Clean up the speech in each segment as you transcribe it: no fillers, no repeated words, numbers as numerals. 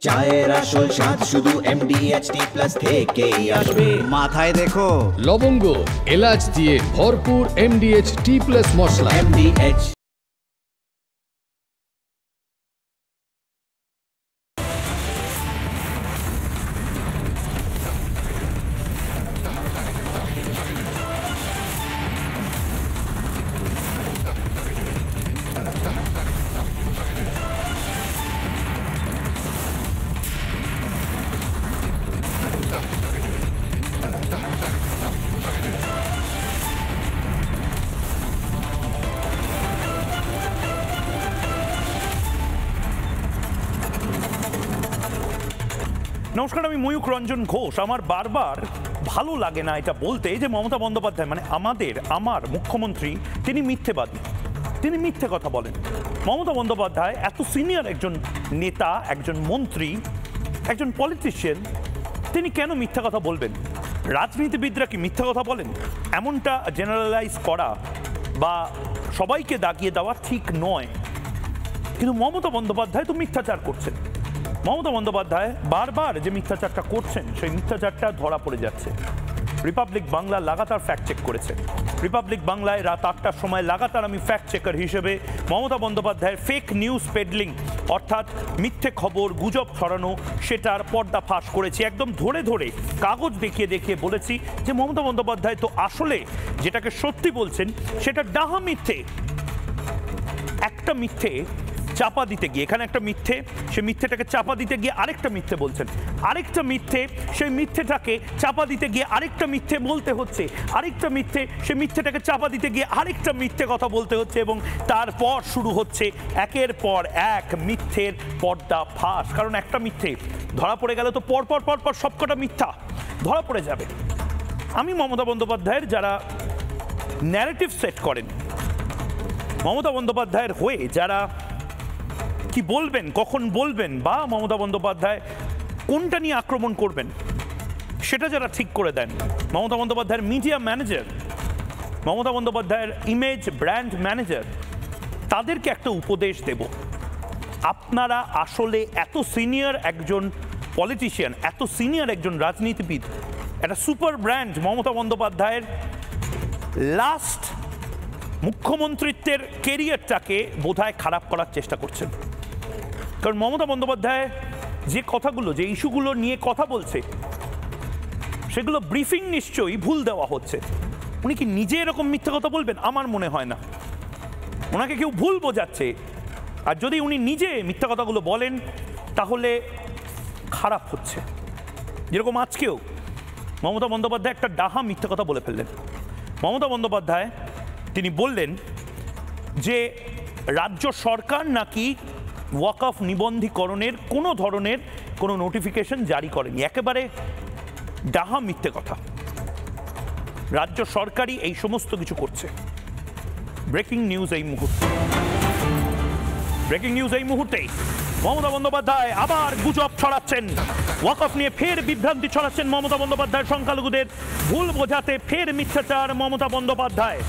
চায়ের আসল স্বাদ শুধু MDHT+ থেকেই আসবে। মাথায় দেখো লবঙ্গ এলাচ দিয়ে ভরপুর MDHT+ মশলা। MDH নমস্কার, আমি ময়ূখ রঞ্জন ঘোষ। আমার বারবার ভালো লাগে না এটা বলতে যে মমতা বন্দ্যোপাধ্যায় মানে আমার মুখ্যমন্ত্রী, তিনি মিথ্যেবাদী, তিনি মিথ্যে কথা বলেন। মমতা বন্দ্যোপাধ্যায় এত সিনিয়র একজন নেতা, একজন মন্ত্রী, একজন পলিটিশিয়ান, তিনি কেন মিথ্যা কথা বলবেন? রাজনীতিবিদরা কি মিথ্যা কথা বলেন? এমনটা জেনারেলাইজ করা বা সবাইকে দাগিয়ে দেওয়া ঠিক নয়, কিন্তু মমতা বন্দ্যোপাধ্যায় তো মিথ্যাচার করছেন। মমতা বন্দ্যোপাধ্যায় বারবার যে মিথ্যাচারটা করছেন সেই মিথ্যাচারটা ধরা পড়ে যাচ্ছে। রিপাবলিক বাংলা লাগাতার ফ্যাক্ট চেক করেছে। রিপাবলিক বাংলায় রাত 8টার সময় লাগাতার আমি ফ্যাক্ট চেকার হিসেবে মমতা বন্দ্যোপাধ্যায়ের ফেক নিউজ পেডলিং অর্থাৎ মিথ্যে খবর, গুজব ছড়ানো, সেটার পর্দা ফাঁস করেছি। একদম ধরে ধরে কাগজ দেখিয়ে দেখিয়ে বলেছি যে মমতা বন্দ্যোপাধ্যায় তো আসলে যেটাকে সত্যি বলছেন সেটা ডাহা মিথ্যে। একটা মিথ্যে চাপা দিতে গিয়ে, এখানে একটা মিথ্যে, সেই মিথ্যেটাকে চাপা দিতে গিয়ে আরেকটা মিথ্যে বলছেন, আরেকটা মিথ্যে, সেই মিথ্যেটাকে চাপা দিতে গিয়ে আরেকটা মিথ্যে বলতে হচ্ছে, আরেকটা মিথ্যে, সেই মিথ্যেটাকে চাপা দিতে গিয়ে আরেকটা মিথ্যে কথা বলতে হচ্ছে, এবং তারপর শুরু হচ্ছে একের পর এক মিথ্যের পর্দা ফাঁস। কারণ একটা মিথ্যে ধরা পড়ে গেলে তো পরপর পরপর সবকটা মিথ্যা ধরা পড়ে যাবে। আমি মমতা বন্দ্যোপাধ্যায়ের যারা ন্যারেটিভ সেট করেন, মমতা বন্দ্যোপাধ্যায়ের হয়ে যারা কি বলবেন, কখন বলবেন, বা মমতা বন্দ্যোপাধ্যায় কোনটা নিয়ে আক্রমণ করবেন সেটা যারা ঠিক করে দেন, মমতা বন্দ্যোপাধ্যায়ের মিডিয়া ম্যানেজার, মমতা বন্দ্যোপাধ্যায়ের ইমেজ ব্র্যান্ড ম্যানেজার, তাদেরকে একটা উপদেশ দেব। আপনারা আসলে এত সিনিয়র একজন পলিটিশিয়ান, এত সিনিয়র একজন রাজনীতিবিদ, একটা সুপার ব্র্যান্ড মমতা বন্দ্যোপাধ্যায়ের লাস্ট মুখ্যমন্ত্রিত্বের কেরিয়ারটাকে বোধহয় খারাপ করার চেষ্টা করছেন। কারণ মমতা বন্দ্যোপাধ্যায় যে কথাগুলো, যে ইস্যুগুলো নিয়ে কথা বলছে, সেগুলো ব্রিফিং নিশ্চয়ই ভুল দেওয়া হচ্ছে। উনি কি নিজে এরকম মিথ্যা কথা বলবেন? আমার মনে হয় না। ওনাকে কেউ ভুল বোঝাচ্ছে। আর যদি উনি নিজে মিথ্যা কথাগুলো বলেন তাহলে খারাপ হচ্ছে। যেরকম আজকেও মমতা বন্দ্যোপাধ্যায় একটা ডাহা মিথ্যা কথা বলে ফেললেন। মমতা বন্দ্যোপাধ্যায় তিনি বললেন যে রাজ্য সরকার নাকি ওয়াকফ নিবন্ধীকরণের কোনো ধরনের কোনো নোটিফিকেশন জারি করেনি। একেবারে ডাহা মিথ্যে কথা। রাজ্য সরকারই এই সমস্ত কিছু করছে। ব্রেকিং নিউজ এই মুহূর্তে, ব্রেকিং নিউজ এই মুহূর্তেই মমতা বন্দ্যোপাধ্যায় আবার গুজব ছড়াচ্ছেন। ওয়াকফ নিয়ে ফের বিভ্রান্তি ছড়াচ্ছেন মমতা বন্দ্যোপাধ্যায়। সংখ্যালঘুদের ভুল বোঝাতে ফের মিথ্যাচার মমতা বন্দ্যোপাধ্যায়।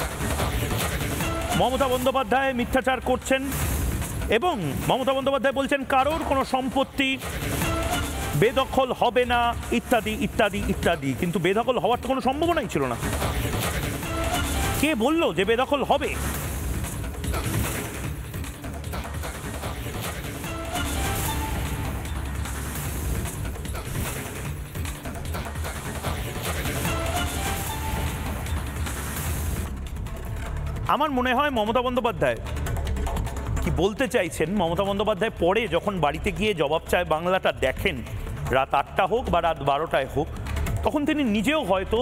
মমতা বন্দ্যোপাধ্যায় মিথ্যাচার করছেন এবং মমতা বন্দ্যোপাধ্যায় বলছেন কারোর কোনো সম্পত্তি বেদখল হবে না, ইত্যাদি ইত্যাদি ইত্যাদি। কিন্তু বেদখল হওয়ার তো কোনো সম্ভাবনাই ছিল না। কে বলল যে বেদখল হবে? আমার মনে হয় মমতা বন্দ্যোপাধ্যায় কি বলতে চাইছেন, মমতা বন্দ্যোপাধ্যায় পরে যখন বাড়িতে গিয়ে জবাব চায় বাংলাটা দেখেন, রাত 8টা হোক বা রাত 12টায় হোক, তখন তিনি নিজেও হয়তো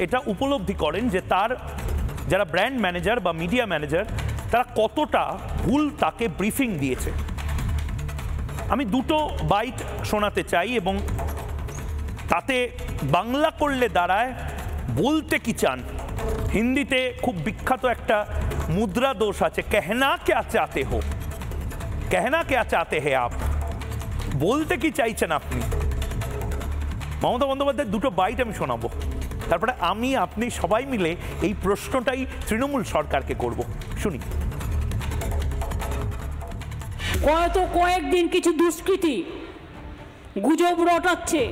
এটা উপলব্ধি করেন যে তার যারা ব্র্যান্ড ম্যানেজার বা মিডিয়া ম্যানেজার তারা কতটা ভুল তাকে ব্রিফিং দিয়েছে। আমি দুটো বাইট শোনাতে চাই এবং তাতে বাংলা করলে দাঁড়ায় বলতে কি চান। হিন্দিতে খুব বিখ্যাত একটা মুদ্রা দোষ আছে, कहना क्या चाहते हो, कहना क्या चाहते हैं आप, বলতে কি চাইছেন আপনি। মমতা বন্দ্যোপাধ্যায়ের দুটো বাইট আমি শোনাবো, তারপরে আমি আপনি সবাই মিলে এই প্রশ্নটাই তৃণমূল সরকারকে করব। শুনি। কয়েকদিন কিছু দুষ্কৃতী গুজব রটাচ্ছে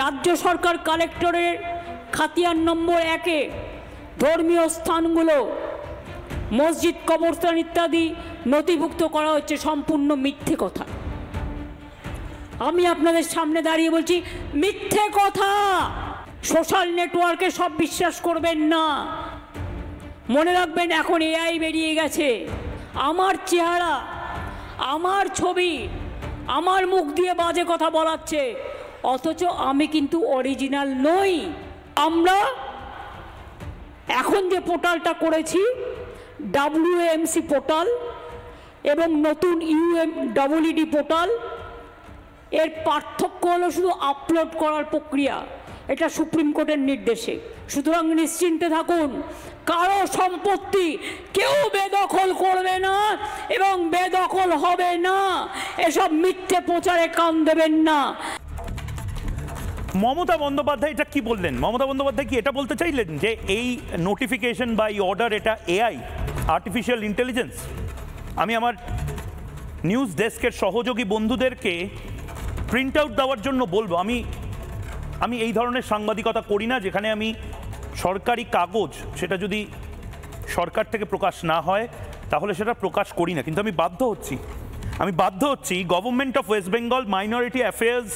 রাজ্য সরকার কালেক্টরের খাতিয়ান নম্বর 1-এ ধর্মীয় স্থানগুলো মসজিদ, কবরস্থান ইত্যাদি নথিভুক্ত করা হচ্ছে, সম্পূর্ণ মিথ্যে কথা। আমি আপনাদের সামনে দাঁড়িয়ে বলছি মিথ্যে কথা। সোশ্যাল নেটওয়ার্কে সব বিশ্বাস করবেন না। মনে রাখবেন এখন এআই বেরিয়ে গেছে। আমার চেহারা, আমার ছবি, আমার মুখ দিয়ে বাজে কথা বলাচ্ছে, অথচ আমি কিন্তু অরিজিনাল নই। আমরা এখন যে পোর্টালটা করেছি WAMC পোর্টাল এবং নতুন UMEED পোর্টাল, এর পার্থক্য হলো শুধু আপলোড করার প্রক্রিয়া। এটা সুপ্রিম কোর্টের নির্দেশে। সুতরাং নিশ্চিন্তে থাকুন, কারো সম্পত্তি কেউ বেদখল করবে না এবং বেদখল হবে না। এসব মিথ্যে প্রচারে কান দেবেন না। মমতা বন্দ্যোপাধ্যায় এটা কি বললেন? মমতা বন্দ্যোপাধ্যায় কি এটা বলতে চাইলেন যে এই নোটিফিকেশন বা এই অর্ডার এটা AI, আর্টিফিশিয়াল ইন্টেলিজেন্স? আমি আমার নিউজ ডেস্কের সহযোগী বন্ধুদেরকে প্রিন্ট আউট দেওয়ার জন্য বলবো, আমি এই ধরনের সাংবাদিকতা করি না যেখানে আমি সরকারি কাগজ, সেটা যদি সরকার থেকে প্রকাশ না হয় তাহলে সেটা প্রকাশ করি না। কিন্তু আমি বাধ্য হচ্ছি government of West Bengal minority affairs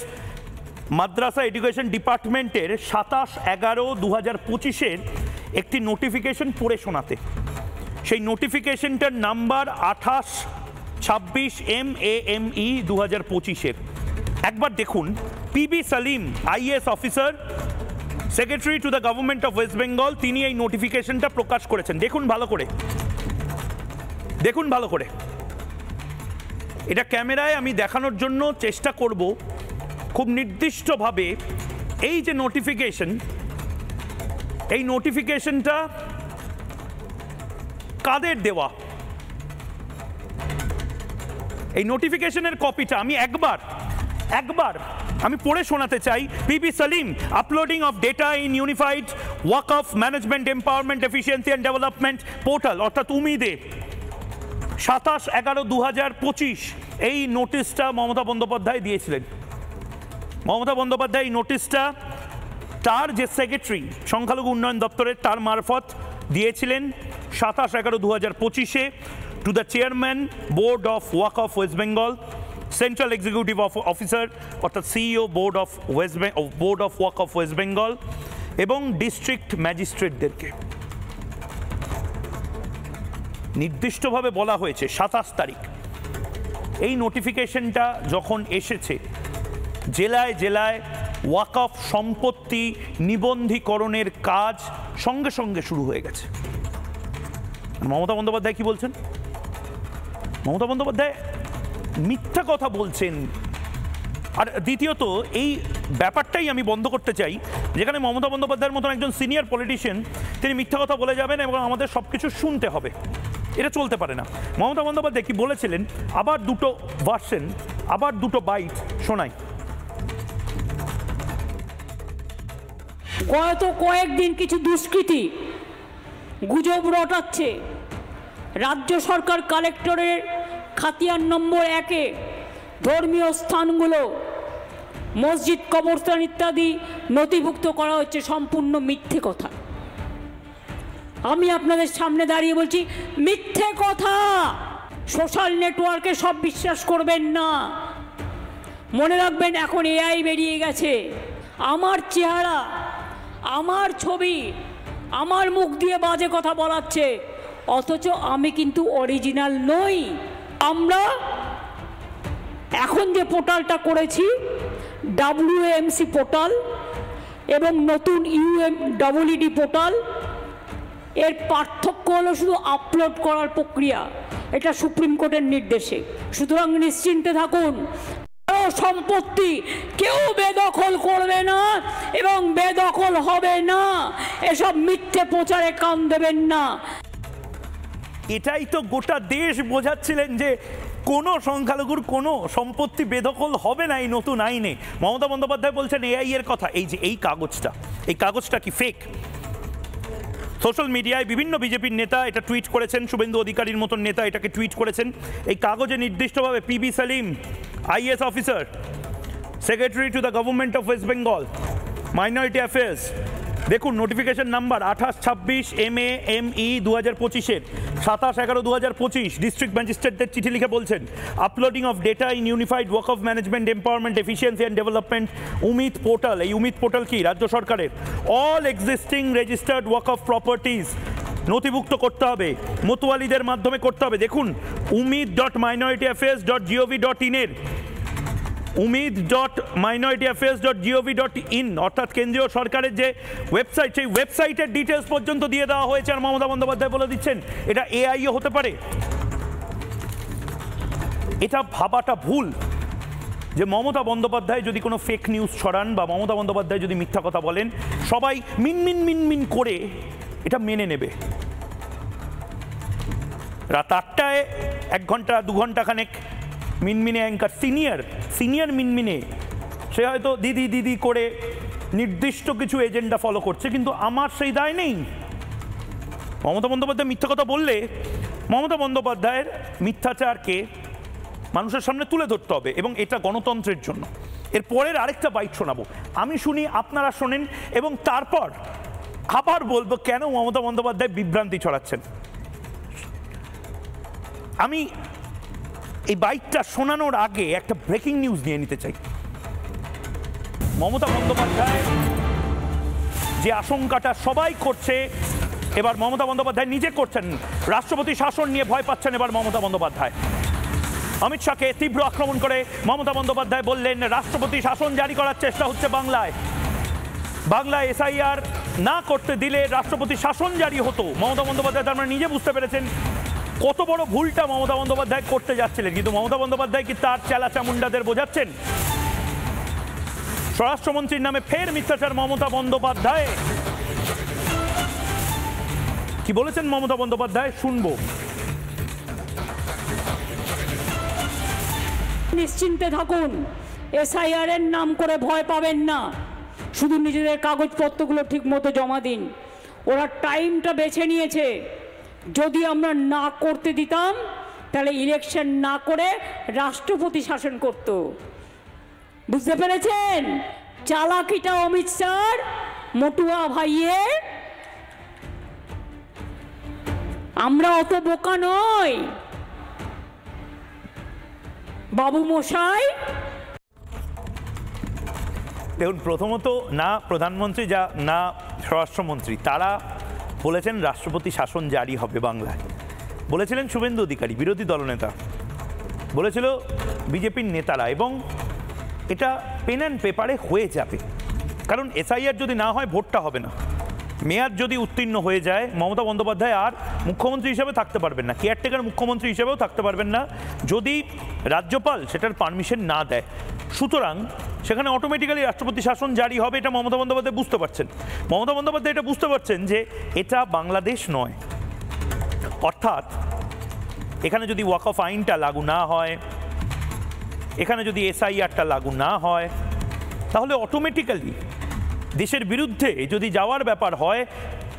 Madrasa education ডিপার্টমেন্টের 27/11/2025-এর একটি নোটিফিকেশন পড়ে শোনাতে। সেই নোটিফিকেশনটার নাম্বার 2826 MAME 2025-এর। একবার দেখুন। PB Salim, IAS officer, secretary to the government of West Bengal, তিনি এই নোটিফিকেশনটা প্রকাশ করেছেন। দেখুন ভালো করে। এটা ক্যামেরায় আমি দেখানোর জন্য চেষ্টা করব খুব নির্দিষ্টভাবে। এই যে নোটিফিকেশন, এই নোটিফিকেশনটা কাদের দেওয়া, এই নোটিফিকেশনের কপিটা আমি একবার আমি পড়ে শোনাতে চাই। PB Salim, uploading of data in unified Waqf management empowerment efficiency and development portal, অর্থাৎ উমিদে 27/11/2025 এই নোটিশটা মমতা বন্দ্যোপাধ্যায় দিয়েছিলেন। মমতা বন্দ্যোপাধ্যায় এই নোটিশটা তার যে সেক্রেটারি সংখ্যালঘু উন্নয়ন দপ্তরের, তার মারফত দিয়েছিলেন 27/11/2025-এ to the chairman board of Waqf West Bengal, central executive officer অর্থাৎ CEO board of Waqf West Bengal এবং ডিস্ট্রিক্ট ম্যাজিস্ট্রেটদেরকে। নির্দিষ্টভাবে বলা হয়েছে 27 তারিখ এই নোটিফিকেশনটা যখন এসেছে, জেলায় জেলায় ওয়াকফ সম্পত্তি নিবন্ধীকরণের কাজ সঙ্গে সঙ্গে শুরু হয়ে গেছে। মমতা বন্দ্যোপাধ্যায় কি বলছেন? মমতা বন্দ্যোপাধ্যায় মিথ্যা কথা বলছেন। আর দ্বিতীয়ত এই ব্যাপারটাই আমি বন্ধ করতে চাই, যেখানে মমতা বন্দ্যোপাধ্যায়ের মতন একজন সিনিয়র পলিটিশিয়ান তিনি মিথ্যা কথা বলে যাবেন এবং আমাদের সব কিছু শুনতে হবে, এটা চলতে পারে না। মমতা বন্দ্যোপাধ্যায় কি বলেছিলেন, আবার দুটো ভার্সন, আবার দুটো বাইট শোনাই। গত কয়েকদিন কিছু দুষ্কৃতী গুজব রটাচ্ছে রাজ্য সরকার কালেক্টরের খাতিয়ান নম্বর 1-এ ধর্মীয় স্থানগুলো মসজিদ, কবরস্থান ইত্যাদি নথিভুক্ত করা হচ্ছে, সম্পূর্ণ মিথ্যে কথা। আমি আপনাদের সামনে দাঁড়িয়ে বলছি মিথ্যে কথা। সোশ্যাল নেটওয়ার্কে সব বিশ্বাস করবেন না। মনে রাখবেন এখন AI বেরিয়ে গেছে। আমার চেহারা, আমার ছবি, আমার মুখ দিয়ে বাজে কথা বলাচ্ছে, অথচ আমি কিন্তু অরিজিনাল নই। আমরা এখন যে পোর্টালটা করেছি WAMC পোর্টাল এবং নতুন UMEED পোর্টাল, এর পার্থক্য হলো শুধু আপলোড করার প্রক্রিয়া। এটা সুপ্রিম কোর্টের নির্দেশে। সুতরাং নিশ্চিন্তে থাকুন, কারো সম্পত্তি কেউ বেদখল করবে না এবং বেদখল হবে না। এসব মিথ্যে প্রচারে কান দেবেন না। এটাই তো গোটা দেশ বোঝাচ্ছিলেন যে কোনো সংখ্যালঘুর কোনো সম্পত্তি বেদখল হবে না এই নতুন আইনে। মমতা বন্দ্যোপাধ্যায় বলছেন AI এর কথা। এই যে এই কাগজটা কি ফেক? সোশ্যাল মিডিয়ায় বিভিন্ন বিজেপির নেতা এটা টুইট করেছেন, শুভেন্দু অধিকারীর মতন নেতা এটাকে টুইট করেছেন। এই কাগজে নির্দিষ্টভাবে PB Salim, IAS officer, secretary to the government of West Bengal, minority affairs. দেখুন নোটিফিকেশন নাম্বার 2826 MAME 2025-এর 27/11/2025 ডিস্ট্রিক্ট ম্যাজিস্ট্রেটদের চিঠি লিখে বলছেন uploading of data in unified work of management empowerment efficiency and development Umeed portal. এই উমিত পোর্টাল কি? রাজ্য সরকারের। All existing registered work of properties নথিভুক্ত করতে হবে, মতোয়ালিদের মাধ্যমে করতে হবে। দেখুন umid.minorityAffairs.gov.in এর umid.minorityAffairs.gov.in অর্থাৎ কেন্দ্রীয় সরকারের যে ওয়েবসাইট, সেই ওয়েবসাইটের ডিটেলস পর্যন্ত দিয়ে দেওয়া হয়েছে। আর মমতা বন্দ্যোপাধ্যায় বলে দিচ্ছেন এটা এআইও হতে পারে। এটা ভাবাটা ভুল যে মমতা বন্দ্যোপাধ্যায় যদি কোনো ফেক নিউজ ছড়ান বা মমতা বন্দ্যোপাধ্যায় যদি মিথ্যা কথা বলেন, সবাই মিনমিন মিনমিন করে এটা মেনে নেবে। রাত 8টায় 1 ঘন্টা 2 ঘন্টা খানেক মিনমিনে অ্যাঙ্কার সিনিয়র মিনমিনে সে হয়তো দিদি দিদি করে নির্দিষ্ট কিছু এজেন্ডা ফলো করছে, কিন্তু আমার সেই দায় নেই। মমতা বন্দ্যোপাধ্যায় মিথ্যা কথা বললে মমতা বন্দ্যোপাধ্যায়ের মিথ্যাচারকে মানুষের সামনে তুলে ধরতে হবে, এবং এটা গণতন্ত্রের জন্য। এর পরের আরেকটা বাইট শোনাবো, আমি শুনি, আপনারা শোনেন, এবং তারপর আবার বলবো কেন মমতা বন্দ্যোপাধ্যায় বিভ্রান্তি ছড়াচ্ছেন। আমি এই বাইকটা শোনানোর আগে একটা ব্রেকিং নিউজ নিয়ে নিতে চাই। মমতা বন্দ্যোপাধ্যায় যে আশঙ্কাটা সবাই করছে, এবার মমতা বন্দ্যোপাধ্যায় নিজে করছেন। রাষ্ট্রপতি শাসন নিয়ে ভয় পাচ্ছেন এবার মমতা বন্দ্যোপাধ্যায়। অমিত শাহকে তীব্র আক্রমণ করে মমতা বন্দ্যোপাধ্যায় বললেন রাষ্ট্রপতি শাসন জারি করার চেষ্টা হচ্ছে বাংলায় এসআইআর না করতে দিলে রাষ্ট্রপতি শাসন জারি হতো। মমতা বন্দ্যোপাধ্যায় তার মানে নিজে বুঝতে পেরেছেন কত বড় ভুলটা মমতা বন্দ্যোপাধ্যায় করতে যাচ্ছিলেন, কিন্তু মমতা বন্দ্যোপাধ্যায় কি তার চেলা চামুন্ডাদের বোঝাচ্ছেন? স্বরাষ্ট্রমন্ত্রীর নামে ফের মিথ্যাচার মমতা বন্দ্যোপাধ্যায়। কি বলেছেন মমতা বন্দ্যোপাধ্যায় শুনবো। নিশ্চিন্তে থাকুন, এসআইআর এর নাম করে ভয় পাবেন না, শুধু নিজেদের কাগজপত্রগুলো ঠিক মতো জমা দিন। ওরা টাইমটা বেছে নিয়েছে, যদি আমরা না করতে দিতাম তাহলে ইলেকশন না করে রাষ্ট্রপতি শাসন করত। বুঝতে পেরেছেন চালাকিটা অমিত শাহ মটুয়া ভাইয়ের? আমরা অত বোকা নই বাবু মশাই। দেখুন, প্রথমত না প্রধানমন্ত্রী না স্বরাষ্ট্রমন্ত্রী তারা বলেছেন রাষ্ট্রপতি শাসন জারি হবে বাংলায়। বলেছিলেন শুভেন্দু অধিকারী, বিরোধী দলনেতা, বলেছিল বিজেপির নেতারা, এবং এটা পেন অ্যান্ড পেপারে হয়ে যাবে। কারণ এসআইআর যদি না হয় ভোটটা হবে না। মেয়াদ যদি উত্তীর্ণ হয়ে যায় মমতা বন্দ্যোপাধ্যায় আর মুখ্যমন্ত্রী হিসেবে থাকতে পারবেন না, কেয়ারটেকার মুখ্যমন্ত্রী হিসেবেও থাকতে পারবেন না যদি রাজ্যপাল সেটার পারমিশন না দেয়। সুতরাং সেখানে অটোমেটিক্যালি রাষ্ট্রপতি শাসন জারি হবে, এটা মমতা বন্দ্যোপাধ্যায় বুঝতে পারছেন। মমতা বন্দ্যোপাধ্যায় এটা বুঝতে পারছেন যে এটা বাংলাদেশ নয়। অর্থাৎ এখানে যদি ওয়াক অফ আইনটা লাগু না হয়, এখানে যদি এসআইআরটা লাগু না হয়, তাহলে অটোমেটিক্যালি দেশের বিরুদ্ধে যদি যাওয়ার ব্যাপার হয়,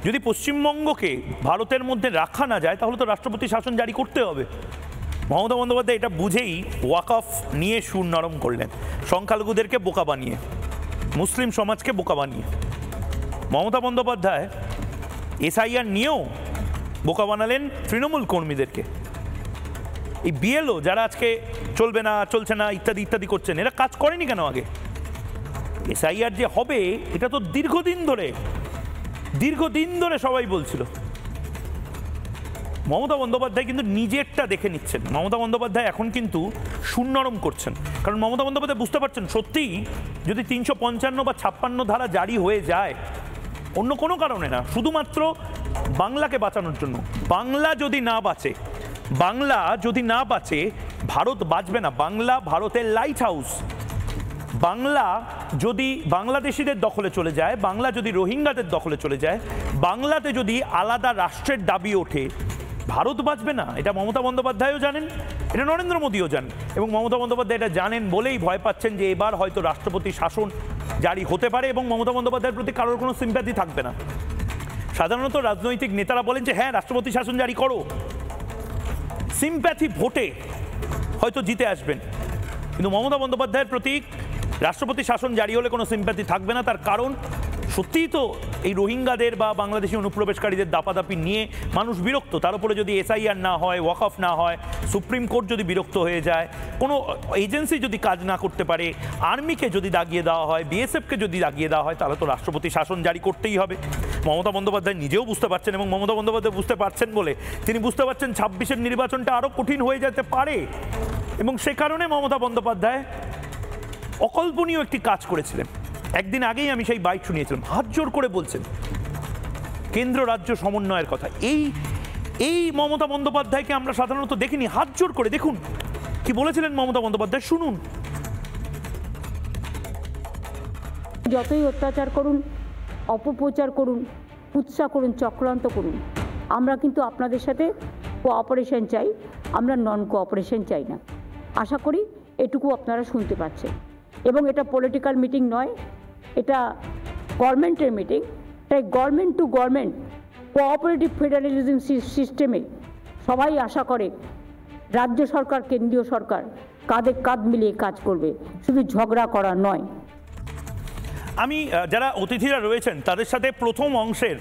যদি পশ্চিমবঙ্গকে ভারতের মধ্যে রাখা না যায়, তাহলে তো রাষ্ট্রপতি শাসন জারি করতে হবে। মমতা বন্দ্যোপাধ্যায় এটা বুঝেই ওয়াক অফ নিয়ে সুর নরম করলেন, সংখ্যালঘুদেরকে বোকা বানিয়ে, মুসলিম সমাজকে বোকা বানিয়ে। মমতা বন্দ্যোপাধ্যায় এসআইআর নিয়েও বোকা বানালেন তৃণমূল কর্মীদেরকে। এই বিএলও যারা আজকে চলবে না, চলছে না ইত্যাদি ইত্যাদি করছেন, এরা কাজ করেনি কেন আগে? এসআইআর যে হবে এটা তো দীর্ঘদিন ধরে সবাই বলছিল। মমতা বন্দ্যোপাধ্যায় কিন্তু নিজেরটা দেখে নিচ্ছেন। মমতা বন্দ্যোপাধ্যায় এখন কিন্তু সুনরম করছেন, কারণ মমতা বন্দ্যোপাধ্যায় বুঝতে পারছেন সত্যিই যদি 355 বা 56 ধারা জারি হয়ে যায়, অন্য কোনো কারণে না, শুধুমাত্র বাংলাকে বাঁচানোর জন্য। বাংলা যদি না বাঁচে ভারত বাঁচবে না। বাংলা ভারতের লাইট হাউস। বাংলা যদি বাংলাদেশিদের দখলে চলে যায়, বাংলা যদি রোহিঙ্গাদের দখলে চলে যায়, বাংলাতে যদি আলাদা রাষ্ট্রের দাবি ওঠে, ভারত বাঁচবে না। এটা মমতা বন্দ্যোপাধ্যায়ও জানেন, এটা নরেন্দ্র মোদীও জানেন, এবং মমতা বন্দ্যোপাধ্যায় এটা জানেন বলেই ভয় পাচ্ছেন যে এবার হয়তো রাষ্ট্রপতি শাসন জারি হতে পারে এবং মমতা বন্দ্যোপাধ্যায়ের প্রতি কারোর কোনো সিম্প্যাথি থাকবে না। সাধারণত রাজনৈতিক নেতারা বলেন যে হ্যাঁ রাষ্ট্রপতি শাসন জারি করো, সিম্প্যাথি ভোটে হয়তো জিতে আসবেন, কিন্তু মমতা বন্দ্যোপাধ্যায়ের প্রতি রাষ্ট্রপতি শাসন জারি হলে কোনো সিম্প্যাথি থাকবে না। তার কারণ সত্যিই তো এই রোহিঙ্গাদের বা বাংলাদেশি অনুপ্রবেশকারীদের দাপাদাপি নিয়ে মানুষ বিরক্ত। তার উপরে যদি এসআইআর না হয়, ওয়াকফ না হয়, সুপ্রিম কোর্ট যদি বিরক্ত হয়ে যায়, কোনো এজেন্সি যদি কাজ না করতে পারে, আর্মিকে যদি দাগিয়ে দেওয়া হয়, বিএসএফকে যদি দাগিয়ে দেওয়া হয়, তাহলে তো রাষ্ট্রপতি শাসন জারি করতেই হবে। মমতা বন্দ্যোপাধ্যায় নিজেও বুঝতে পারছেন, এবং মমতা বন্দ্যোপাধ্যায় বুঝতে পারছেন বলে তিনি বুঝতে পারছেন 26-এর নির্বাচনটা আরও কঠিন হয়ে যেতে পারে, এবং সে কারণে মমতা বন্দ্যোপাধ্যায় অকল্পনীয় একটি কাজ করেছিলেন। একদিন আগেই আমি সেই বাইট শুনিয়েছিলাম, হাত জোর করে বলছেন কেন্দ্র রাজ্য সমন্বয়ের কথা। এই মমতা বন্দ্যোপাধ্যায়কে আমরা সাধারণত দেখিনি। হাত জোর করে দেখুন কি বলেছিলেন মমতা বন্দ্যোপাধ্যায়, শুনুন। যতই অত্যাচার করুন, অপপ্রচার করুন, কুৎসা করুন, চক্রান্ত করুন, আমরা কিন্তু আপনাদের সাথে কোঅপারেশন চাই, আমরা নন কোঅপারেশন চাই না। আশা করি এটুকু আপনারা শুনতে পাচ্ছেন। এবং এটা পলিটিক্যাল মিটিং নয়, এটা গভর্নমেন্টের মিটিং। তাই government to government cooperative federalism সিস্টেমে সবাই আশা করে রাজ্য সরকার, কেন্দ্রীয় সরকার কাঁধে কাঁধ মিলিয়ে কাজ করবে, শুধু ঝগড়া করা নয়। আমি যারা অতিথিরা রয়েছেন তাদের সাথে প্রথম অংশের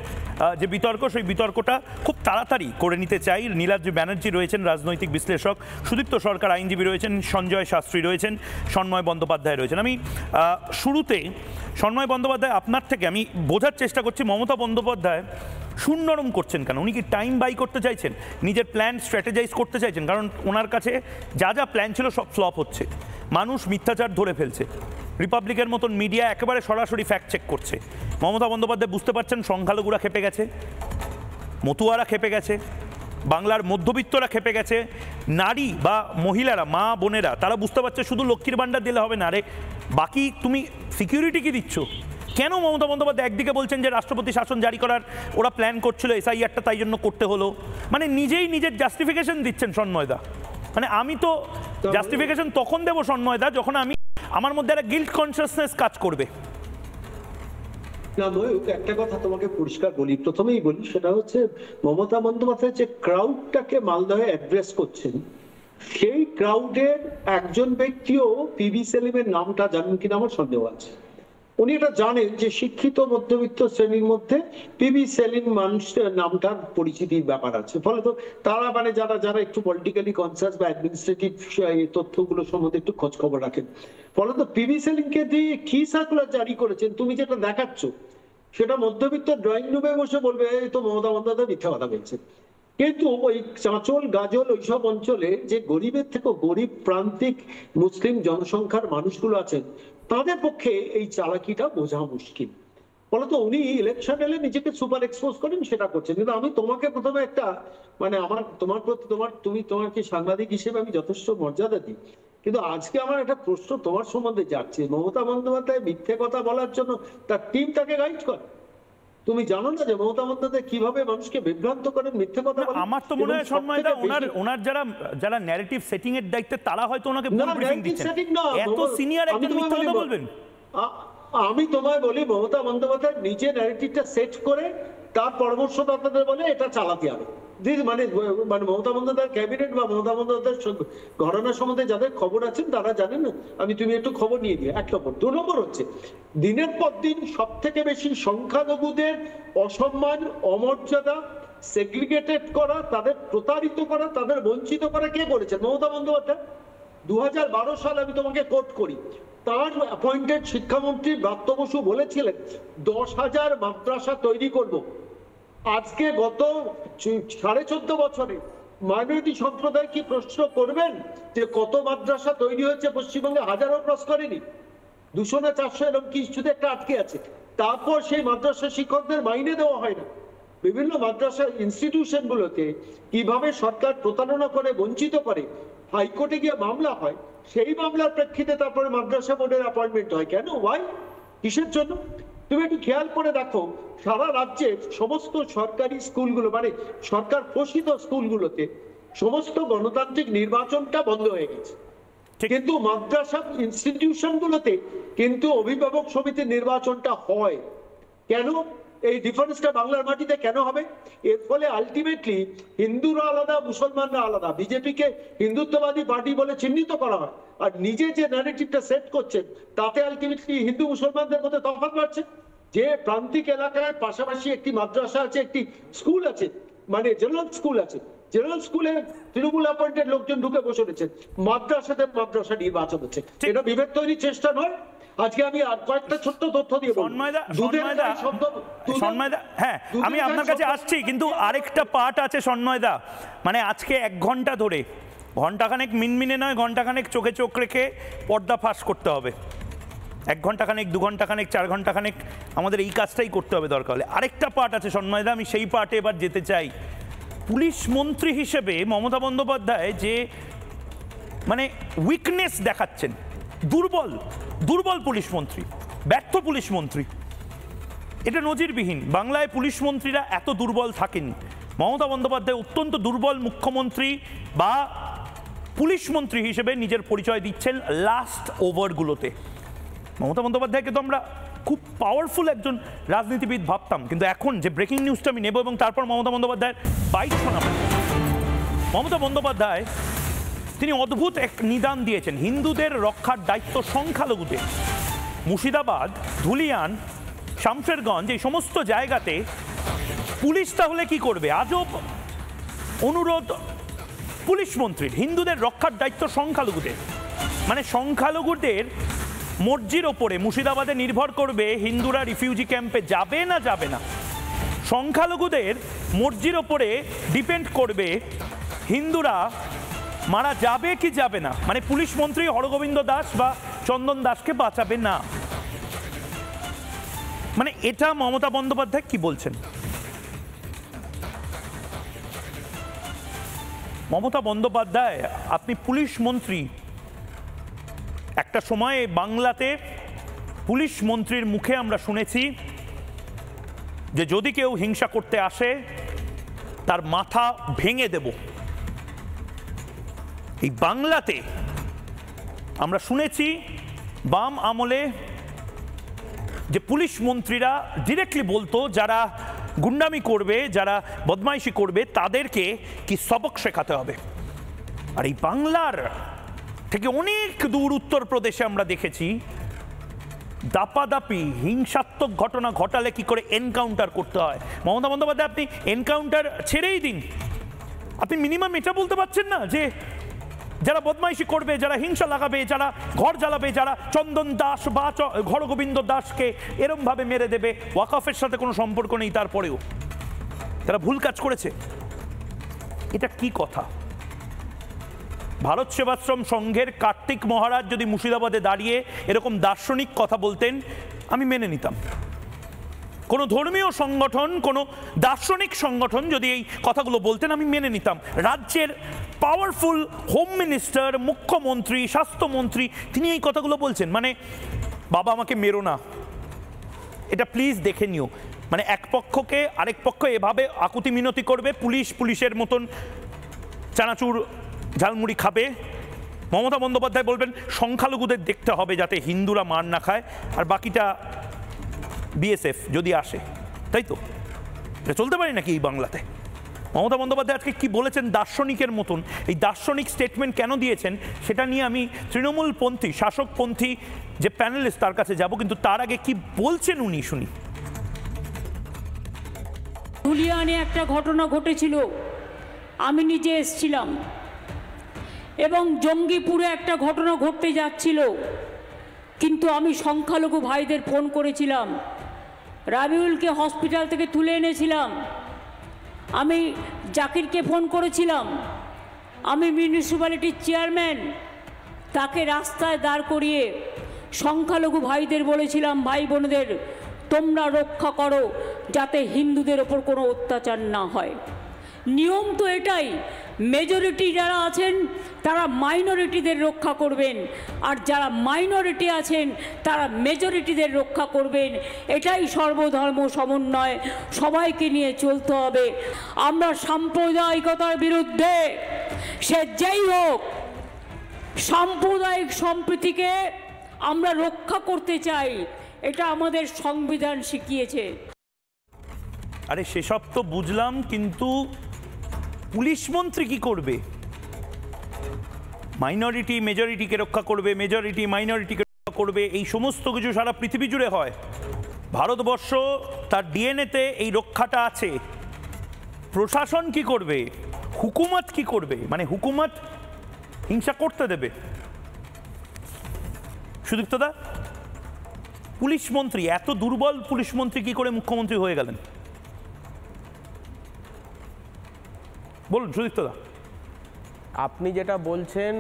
যে বিতর্ক, সেই বিতর্কটা খুব তাড়াতাড়ি করে নিতে চাই। নীলাদ্রি ব্যানার্জি রয়েছেন, রাজনৈতিক বিশ্লেষক, সুদীপ্ত সরকার আইনজীবী রয়েছেন, সঞ্জয় শাস্ত্রী রয়েছেন, সন্ময় বন্দ্যোপাধ্যায় রয়েছেন। আমি শুরুতে সন্ময় বন্দ্যোপাধ্যায় আপনার থেকে আমি বোঝার চেষ্টা করছি মমতা বন্দ্যোপাধ্যায় সুনরম করছেন কেন? উনি কি টাইম বাই করতে চাইছেন, নিজের প্ল্যান স্ট্র্যাটেজাইজ করতে চাইছেন? কারণ ওনার কাছে যা যা প্ল্যান ছিল সব ফ্লপ হচ্ছে, মানুষ মিথ্যাচার ধরে ফেলছে, রিপাবলিকের মতন মিডিয়া একেবারে সরাসরি ফ্যাক্ট চেক করছে। মমতা বন্দ্যোপাধ্যায় বুঝতে পারছেন সংখ্যালঘুরা খেপে গেছে, মতুয়ারা খেপে গেছে, বাংলার মধ্যবিত্তরা খেপে গেছে, নারী বা মহিলারা, মা বোনেরা, তারা বুঝতে পারছে শুধু লক্ষ্মীর ভাণ্ডার দিলে হবে না, রে বাকি তুমি সিকিউরিটি কি দিচ্ছ? কেন মমতা বন্দ্যোপাধ্যায় একদিকে বলছেন যে রাষ্ট্রপতি শাসন জারি করার ওরা প্ল্যান করছিল, এসআইআরটা তাই জন্য করতে হলো, মানে নিজেই নিজের জাস্টিফিকেশন দিচ্ছেন সন্ময়দা। মানে আমি তো জাস্টিফিকেশন তখন দেবো সন্ময়দা যখন আমার মধ্যে একটা গিল্ট কনসিয়াসনেস কাজ করবে। না ময়ূক, একটা কথা তোমাকে পরিষ্কার বলি, প্রথমেই বলি, সেটা হচ্ছে মমতা বন্দ্যোপাধ্যায় যে ক্রাউডটাকে মালদহে অ্যাড্রেস করছেন, সেই ক্রাউডের একজন ব্যক্তিও পিবি সেলিমের নামটা জানেন কিনা আমার সন্দেহ আছে। উনি এটা জানেন যে শিক্ষিত মধ্যবিত্ত শ্রেণীর মধ্যে পিবি সেলিম মানুষের নামটার পরিচিতির ব্যাপার আছে। ফলে তো তারা মানে যারা একটু পলিটিক্যালি কনসাস বা অ্যাডমিনিস্ট্রেটিভ তথ্যগুলো সম্বন্ধে একটু খোঁজ খবর রাখেন, ফলে তো পিবি সেলিমকে দিয়ে কি সার্কুলার জারি করেছেন তুমি যেটা দেখাচ্ছ, সেটা মধ্যবিত্ত ড্রয়িং রুমে বসে বলবে এই তো মমতা বন্দ্যোপাধ্যায় মিথ্যা কথা বলছে। কিন্তু ওই চাঁচল গাজল ওইসব অঞ্চলে যে গরিবের থেকেও গরিব প্রান্তিক মুসলিম জনসংখ্যার মানুষগুলো আছেন, তাদের পক্ষে এই চালাকিটা বোঝা মুশকিল। ফলত উনি ইলেকশন এলে নিজেকে সুপার এক্সপোজ করেন, সেটা করছেন। কিন্তু আমি তোমাকে প্রথমে একটা মানে তোমার প্রতি তোমার কি সাংবাদিক হিসেবে আমি যথেষ্ট মর্যাদা দিই, কিন্তু আজকে আমার একটা প্রশ্ন তোমার সম্বন্ধে যাচ্ছে। মমতা বন্দ্যোপাধ্যায় মিথ্যে কথা বলার জন্য তার টিম তাকে গাইড করে। তুমি জানো না যে মমতা বন্দ্যোপাধ্যায় কিভাবে মানুষকে বিভ্রান্ত করেন, মিথ্যে কথা বলেন? আমার তো মনে হয় সন্ময়দা ওনার যারা ন্যারেটিভ সেটিং এর দায়িত্বে তারা হয়তো ওনাকে ভুল ব্রিফিং দিচ্ছেন। এত সিনিয়র একজন মিথ্যা কথা বলবেন? আমি তোমায় বলি, মমতা বন্দ্যোপাধ্যায় নিজে ন্যারেটিভটা সেট করে তার পরামর্শদাতাদের বলে এটা চালাতে হবে। মানে মমতা বন্দ্যোপাধ্যায়ের ক্যাবিনেট বা মমতা বন্দ্যোপাধ্যায়ের ঘটনা সম্বন্ধে যাদের খবর আছেন তারা জানেন না। তুমি একটু খবর নিয়ে দিও। 1 নম্বর। 2 নম্বর হচ্ছে দিনের পর দিন সব থেকে বেশি সংখ্যালঘুদের অসম্মান, অমর্যাদা, সেগ্রিগেটেড করা, তাদের প্রতারিত করা, তাদের বঞ্চিত করা কে করেছে? মমতা বন্দ্যোপাধ্যায়। 2012 সালে আমি তোমাকে কোট করি, তার অ্যাপয়েন্টেড শিক্ষামন্ত্রী ব্রাত্য বসু বলেছিলেন 10,000 মাদ্রাসা তৈরি করব। আজকে গত 14.5 বছরে মাইনরিটি সম্প্রদায় কি প্রশ্ন করবেন যে কত মাদ্রাসা তৈরি হয়েছে পশ্চিমবঙ্গে? হাজারও ক্রস করেনি, 200 না 400 এরকম কিছুতে একটা আটকে আছে। তারপর সেই মাদ্রাসা শিক্ষকদের মাইনে দেওয়া হয় না। বিভিন্ন মাদ্রাসা ইনস্টিটিউশন গুলোতে কিভাবে সরকার প্রতারণা করে, বঞ্চিত করে, হাইকোর্টে গিয়ে মামলা হয়, সেই মামলার প্রেক্ষিতে তারপরে মাদ্রাসা বোর্ডের অ্যাপয়েন্টমেন্ট হয়। কেন? ওয়াই? কিসের জন্য? তুমি একটু খেয়াল করে দেখো, সারা রাজ্যের সমস্ত সরকারি স্কুলগুলো, মানে সরকার পোষিত স্কুলগুলোতে সমস্ত গণতান্ত্রিক নির্বাচনটা বন্ধ হয়ে গেছে, কিন্তু মাদ্রাসা ইনস্টিটিউশন গুলোতে কিন্তু অভিভাবক সমিতির নির্বাচনটা হয়। কেন? এই ডিফারেন্সটা বাংলার মাটিতে কেন হবে? এর ফলে আলটিমেটলি হিন্দুরা আলাদা, মুসলমানরা আলাদা, বিজেপিকে হিন্দুত্ববাদী পার্টি বলে চিহ্নিত করা হয়, আর নিজে যে ন্যারেটিভটা সেট করছেন তাতে আলটিমেটলি হিন্দু মুসলমানদের মধ্যে তফাৎ বাড়ছে। যে প্রান্তিক এলাকায় পাশাপাশি একটি মাদ্রাসা আছে, একটি স্কুল আছে, মানে জেনারেল স্কুল আছে, জেনারেল স্কুলে তৃণমূল অ্যাপয়েন্টেড লোকজন ঢুকে বসে রয়েছে, মাদ্রাসাতে মাদ্রাসা নির্বাচন হচ্ছে। এটা বিভেদ তৈরির চেষ্টা নয়? আজকে আমি আর কয়েকটা ছোট্ট তথ্য দিয়ে হ্যাঁ, আমি আপনার কাছে আসছি, কিন্তু আরেকটা পার্ট আছে সন্ময়দা। মানে আজকে 1 ঘন্টা ধরে, ঘন্টাখানেক মিনমিনে নয়, ঘন্টাখানেক চোখে চোখ রেখে পর্দা ফাঁস করতে হবে। 1 ঘন্টাখানেক, 2 ঘন্টাখানেক, 4 ঘন্টাখানেক আমাদের এই কাজটাই করতে হবে দরকার হলে। আরেকটা পার্ট আছে সন্ময়দা, আমি সেই পার্টে এবার যেতে চাই। পুলিশ মন্ত্রী হিসেবে মমতা বন্দ্যোপাধ্যায় যে মানে উইকনেস দেখাচ্ছেন, দুর্বল পুলিশ মন্ত্রী, ব্যর্থ পুলিশ মন্ত্রী, এটা নজিরবিহীন। বাংলায় পুলিশ মন্ত্রীরা এত দুর্বল থাকেনি। মমতা বন্দ্যোপাধ্যায় অত্যন্ত দুর্বল মুখ্যমন্ত্রী বা পুলিশ মন্ত্রী হিসেবে নিজের পরিচয় দিচ্ছেন লাস্ট ওভারগুলোতে। মমতা বন্দ্যোপাধ্যায়কে তো আমরা খুব পাওয়ারফুল একজন রাজনীতিবিদ ভাবতাম, কিন্তু এখন যে ব্রেকিং নিউজটা আমি নেব এবং তারপর মমতা বন্দ্যোপাধ্যায়ের বাইট শোনাব। মমতা বন্দ্যোপাধ্যায় তিনি অদ্ভুত এক নিদান দিয়েছেন, হিন্দুদের রক্ষার দায়িত্ব সংখ্যালঘুদের। মুর্শিদাবাদ, ধুলিয়ান, শামশেরগঞ্জ এই সমস্ত জায়গাতে পুলিশ তাহলে কি করবে? আজব অনুরোধ পুলিশ মন্ত্রীর, হিন্দুদের রক্ষার দায়িত্ব সংখ্যালঘুদের। মানে সংখ্যালঘুদের মর্জির ওপরে মুর্শিদাবাদে নির্ভর করবে হিন্দুরা রিফিউজি ক্যাম্পে যাবে না যাবে না। সংখ্যালঘুদের মর্জির ওপরে ডিপেন্ড করবে হিন্দুরা মারা যাবে কি যাবে না। মানে পুলিশ মন্ত্রী হরগোবিন্দ দাস বা চন্দন দাসকে বাঁচাবে না। মানে এটা মমতা বন্দ্যোপাধ্যায় কি বলছেন? মমতা বন্দ্যোপাধ্যায়, আপনি পুলিশ মন্ত্রী। একটা সময়ে বাংলাতে পুলিশ মন্ত্রীর মুখে আমরা শুনেছি যে যদি কেউ হিংসা করতে আসে তার মাথা ভেঙে দেব। এই বাংলাতে আমরা শুনেছি বাম আমলে যে পুলিশ মন্ত্রীরা ডিরেক্টলি বলতো যারা গুন্ডামি করবে, যারা বদমাইশি করবে তাদেরকে কি সবক শেখাতে হবে। আর এই বাংলার থেকে অনেক দূর উত্তরপ্রদেশে আমরা দেখেছি দাপাদাপি হিংসাত্মক ঘটনা ঘটালে কি করে এনকাউন্টার করতে হয়। মমতা বন্দ্যোপাধ্যায়, আপনি এনকাউন্টার ছেড়েই দিন, আপনি মিনিমাম এটা বলতে পারছেন না যে যারা বদমাইশি করবে, যারা হিংসা লাগাবে, যারা ঘর জ্বালাবে, যারা চন্দন দাস বা হরগোবিন্দ দাসকে এরমভাবে মেরে দেবে, ওয়াকফের সাথে কোনো সম্পর্ক নেই, তারপরেও তারা ভুল কাজ করেছে। এটা কি কথা? ভারত সেবাশ্রম সংঘের কার্তিক মহারাজ যদি মুর্শিদাবাদে দাঁড়িয়ে এরকম দার্শনিক কথা বলতেন আমি মেনে নিতাম। কোনো ধর্মীয় সংগঠন, কোনো দার্শনিক সংগঠন যদি এই কথাগুলো বলতেন আমি মেনে নিতাম। রাজ্যের পাওয়ারফুল হোম মিনিস্টার, মুখ্যমন্ত্রী, স্বাস্থ্যমন্ত্রী, তিনি এই কথাগুলো বলছেন। মানে বাবা আমাকে মেরো না, এটা প্লিজ দেখে নিও। মানে এক পক্ষকে আরেক পক্ষ এভাবে আকুতি মিনতি করবে, পুলিশের মতন চানাচুর ঝালমুড়ি খাবে। মমতা বন্দ্যোপাধ্যায় বলবেন সংখ্যালঘুদের দেখতে হবে যাতে হিন্দুরা মার না খায়, আর বাকিটা বিএসএফ যদি আসে। তাই তো এটা চলতে পারি নাকি এই বাংলাতে? মমতা বন্দ্যোপাধ্যায় আজকে কি বলেছেন দার্শনিকের মতন। এই দার্শনিক স্টেটমেন্ট কেন দিয়েছেন সেটা নিয়ে আমি তৃণমূলপন্থী, শাসকপন্থী যে প্যানেলিস্ট তার কাছে যাব, কিন্তু তার আগে কি বলছেন উনি শুনি। ধুলিয়ানে একটা ঘটনা ঘটেছিল, আমি নিজে এসছিলাম, এবং জঙ্গিপুরে একটা ঘটনা ঘটতে যাচ্ছিল, কিন্তু আমি সংখ্যালঘু ভাইদের ফোন করেছিলাম, রাবিউলকে হসপিটাল থেকে তুলে এনেছিলাম, আমি জাকিরকে ফোন করেছিলাম, আমি মিউনিসিপ্যালিটির চেয়ারম্যান, তাকে রাস্তায় দাঁড় করিয়ে সংখ্যালঘু ভাইদের বলেছিলাম, ভাই বোনদের তোমরা রক্ষা করো যাতে হিন্দুদের ওপর কোনো অত্যাচার না হয়। নিয়ম তো এটাই, মেজরিটি যারা আছেন তারা মাইনরিটিদের রক্ষা করবেন, আর যারা মাইনরিটি আছেন তারা মেজরিটিদের রক্ষা করবেন। এটাই সর্বধর্ম সমন্বয়, সবাইকে নিয়ে চলতে হবে। আমরা সাম্প্রদায়িকতার বিরুদ্ধে, সে যেই হোক, সাম্প্রদায়িক সম্প্রীতিকে আমরা রক্ষা করতে চাই, এটা আমাদের সংবিধান শিখিয়েছে। আরে সেসব তো বুঝলাম, কিন্তু পুলিশ মন্ত্রী কি করবে? মাইনরিটি মেজরিটিকে রক্ষা করবে, মেজরিটি মাইনরিটিকে রক্ষা করবে, এই সমস্ত কিছু সারা পৃথিবী জুড়ে হয়। ভারতবর্ষ তার ডিএনএতে এই রক্ষাটা আছে। প্রশাসন কি করবে? হুকুমত কি করবে? মানে হুকুমত হিংসা করতে দেবে? সুদীপ্ত দা, পুলিশ মন্ত্রী এত দুর্বল পুলিশ মন্ত্রী কি করে মুখ্যমন্ত্রী হয়ে গেলেন? বলুন সুদীপ্ত দা। আপনি যেটা বলছেন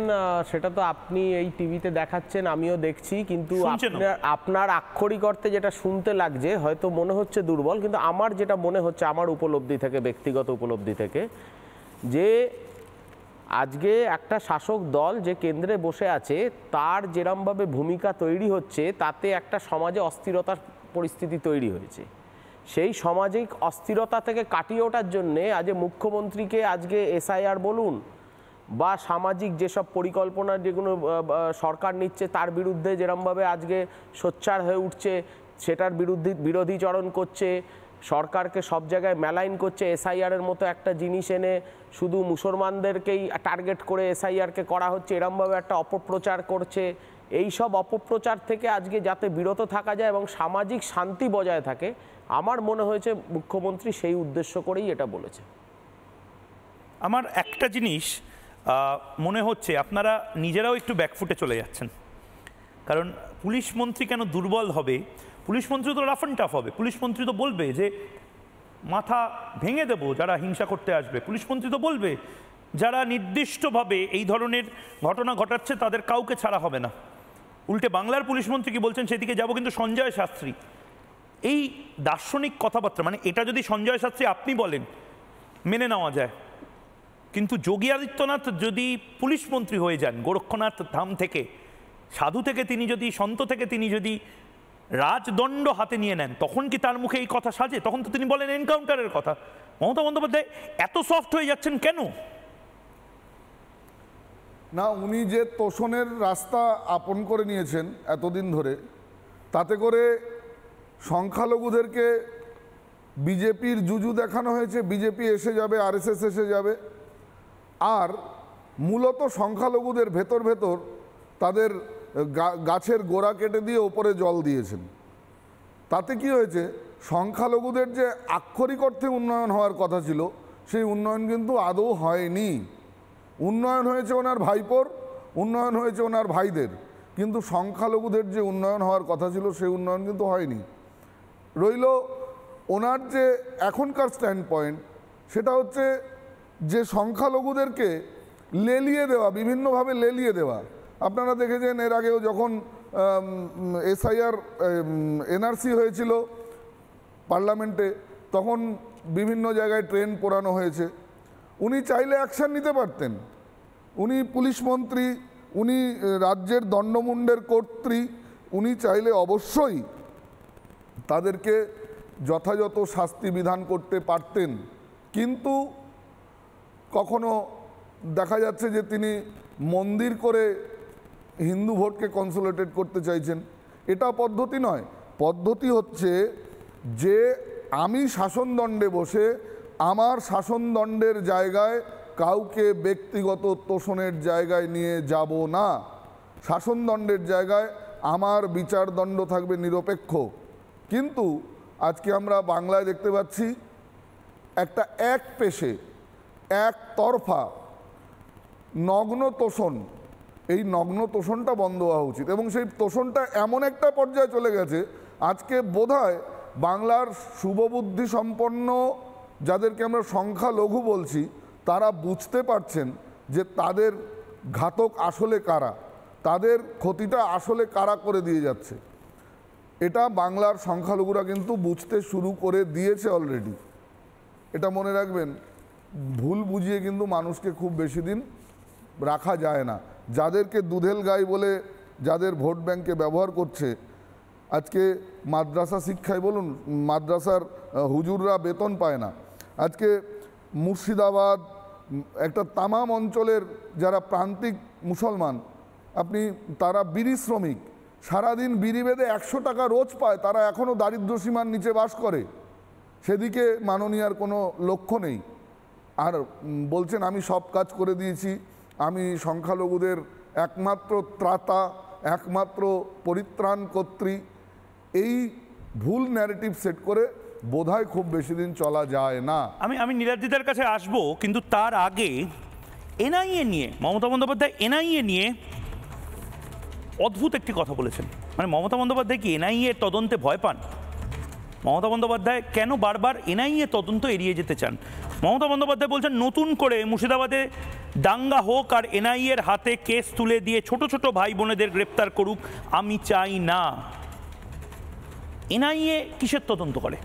সেটা তো আপনি এই টিভিতে দেখাচ্ছেন, আমিও দেখছি, কিন্তু আপনার আক্ষরিক অর্থে যেটা শুনতে লাগছে হয়তো মনে হচ্ছে দুর্বল, কিন্তু আমার যেটা মনে হচ্ছে আমার উপলব্ধি থেকে, ব্যক্তিগত উপলব্ধি থেকে, যে আজকে একটা শাসক দল যে কেন্দ্রে বসে আছে তার যেরমভাবে ভূমিকা তৈরি হচ্ছে তাতে একটা সমাজে অস্থিরতার পরিস্থিতি তৈরি হয়েছে। সেই সামাজিক অস্থিরতা থেকে কাটিয়ে ওঠার জন্যে আজ মুখ্যমন্ত্রীকে আজকে এসআইআর বলুন বা সামাজিক যেসব পরিকল্পনা যেগুলো সরকার নিচ্ছে তার বিরুদ্ধে যেরমভাবে আজকে সোচ্চার হয়ে উঠছে, সেটার বিরোধীচরণ করছে, সরকারকে সব জায়গায় মেলাইন করছে, এসআইআরের মতো একটা জিনিস এনে শুধু মুসলমানদেরকেই টার্গেট করে এসআইআরকে করা হচ্ছে, এরমভাবে একটা অপপ্রচার করছে। এই সব অপপ্রচার থেকে আজকে যাতে বিরত থাকা যায় এবং সামাজিক শান্তি বজায় থাকে, আমার মনে হয়েছে মুখ্যমন্ত্রী সেই উদ্দেশ্য করেই এটা বলেছে। আমার একটা জিনিস মনে হচ্ছে আপনারা নিজেরাও একটু ব্যাকফুটে চলে যাচ্ছেন। কারণ পুলিশ মন্ত্রী কেন দুর্বল হবে? পুলিশ মন্ত্রী তো রাফ অ্যান্ড টাফ হবে। পুলিশ মন্ত্রী তো বলবে যে মাথা ভেঙে দেবো যারা হিংসা করতে আসবে। পুলিশ মন্ত্রী তো বলবে যারা নির্দিষ্টভাবে এই ধরনের ঘটনা ঘটাচ্ছে তাদের কাউকে ছাড়া হবে না। উল্টে বাংলার পুলিশ মন্ত্রী কি বলছেন সেদিকে যাব, কিন্তু সঞ্জয় শাস্ত্রী এই দার্শনিক কথাবার্তা, মানে এটা যদি সঞ্জয় শাস্ত্রী আপনি বলেন মেনে নেওয়া যায়, কিন্তু যোগী আদিত্যনাথ যদি পুলিশ মন্ত্রী হয়ে যান, গোরক্ষনাথ ধাম থেকে, সাধু থেকে তিনি যদি, সন্ত থেকে তিনি যদি রাজদণ্ড হাতে নিয়ে নেন, তখন কি তার মুখে এই কথা সাজে? তখন তো তিনি বলেন এনকাউন্টারের কথা। মমতা বন্দ্যোপাধ্যায় এত সফট হয়ে যাচ্ছেন কেন? না, উনি যে তোষণের রাস্তা আপন করে নিয়েছেন এতদিন ধরে, তাতে করে সংখ্যালঘুদেরকে বিজেপির জুজু দেখানো হয়েছে, বিজেপি এসে যাবে, আরএসএস এসে যাবে, আর মূলত সংখ্যালঘুদের ভেতর ভেতর তাদের গাছের গোড়া কেটে দিয়ে ওপরে জল দিয়েছেন। তাতে কি হয়েছে, সংখ্যালঘুদের যে আক্ষরিক অর্থে উন্নয়ন হওয়ার কথা ছিল সেই উন্নয়ন কিন্তু আদৌ হয়নি। উন্নয়ন হয়েছে ওনার ভাইপোর, উন্নয়ন হয়েছে ওনার ভাইদের, কিন্তু সংখ্যালঘুদের যে উন্নয়ন হওয়ার কথা ছিল সেই উন্নয়ন কিন্তু হয়নি। রইল ওনার যে এখনকার স্ট্যান্ড পয়েন্ট, সেটা হচ্ছে যে সংখ্যালঘুদেরকে লেলিয়ে দেওয়া, বিভিন্নভাবে লেলিয়ে দেওয়া। আপনারা দেখেছেন এর আগেও যখন এসআইআর এনআরসি হয়েছিল পার্লামেন্টে, তখন বিভিন্ন জায়গায় ট্রেন পোড়ানো হয়েছে। উনি চাইলে অ্যাকশান নিতে পারতেন। উনি পুলিশ মন্ত্রী, উনি রাজ্যের দণ্ডমুণ্ডের কর্ত্রী, উনি চাইলে অবশ্যই তাদেরকে যথাযথ শাস্তি বিধান করতে পারতেন। কিন্তু কখনো দেখা যাচ্ছে যে তিনি মন্দির করে হিন্দু ভোটকে কনসোলিডেট করতে চাইছেন। এটা পদ্ধতি নয়। পদ্ধতি হচ্ছে যে আমি শাসনদণ্ডে বসে আমার শাসনদণ্ডের জায়গায় কাউকে ব্যক্তিগত তোষণের জায়গায় নিয়ে যাব না। শাসনদণ্ডের জায়গায় আমার বিচারদণ্ড থাকবে নিরপেক্ষ। কিন্তু আজকে আমরা বাংলায় দেখতে পাচ্ছি একটা এক পেশে একতরফা নগ্ন তোষণ। এই নগ্ন তোষণটা বন্ধ হওয়া উচিত, এবং সেই তোষণটা এমন একটা পর্যায়ে চলে গেছে আজকে বোধহয় বাংলার শুভবুদ্ধি সম্পন্ন যাদেরকে আমরা সংখ্যালঘু বলছি তারা বুঝতে পারছেন যে তাদের ঘাতক আসলে কারা, তাদের ক্ষতিটা আসলে কারা করে দিয়ে যাচ্ছে। এটা বাংলার সংখ্যালঘুরা কিন্তু বুঝতে শুরু করে দিয়েছে অলরেডি। এটা মনে রাখবেন, ভুল বুঝিয়ে কিন্তু মানুষকে খুব বেশি দিন রাখা যায় না। যাদেরকে দুধেল গাই বলে যাদের ভোট ব্যাংকে ব্যবহার করছে, আজকে মাদ্রাসা শিক্ষায় বলুন, মাদ্রাসার হুজুররা বেতন পায় না। আজকে মুর্শিদাবাদ একটা তামাম অঞ্চলের যারা প্রান্তিক মুসলমান, আপনি তারা বিড়ি শ্রমিক, সারাদিন বিড়ি বেঁধে 100 টাকা রোজ পায়, তারা এখনও দারিদ্র্য সীমার নিচে বাস করে। সেদিকে মাননীয়ার কোনো লক্ষ্য নেই। আর বলছেন আমি সব কাজ করে দিয়েছি, আমি সংখ্যালঘুদের একমাত্র ত্রাতা, একমাত্র পরিত্রাণকর্ত্রী, এই ভুল ন্যারেটিভ সেট করে বোধহয় খুব বেশি দিন চলা যায় না। আমি নীলাদ্রিদার কাছে আসবো, কিন্তু তার আগে এনআইএ নিয়ে মমতা বন্দ্যোপাধ্যায় এনআইএ নিয়ে অদ্ভুত একটি কথা বলেছেন। মানে মমতা বন্দ্যোপাধ্যায় কি এনআইএ তদন্তে ভয় পান? মমতা বন্দ্যোপাধ্যায় কেন বারবার এনআইএ তদন্ত এড়িয়ে যেতে চান? মমতা বন্দ্যোপাধ্যায় বলছেন নতুন করে মুর্শিদাবাদে দাঙ্গা হোক আর এনআইএর হাতে কেস তুলে দিয়ে ছোট ছোট ভাই বোনেদের গ্রেপ্তার করুক, আমি চাই না। এনআইএ কিসের তদন্ত করে?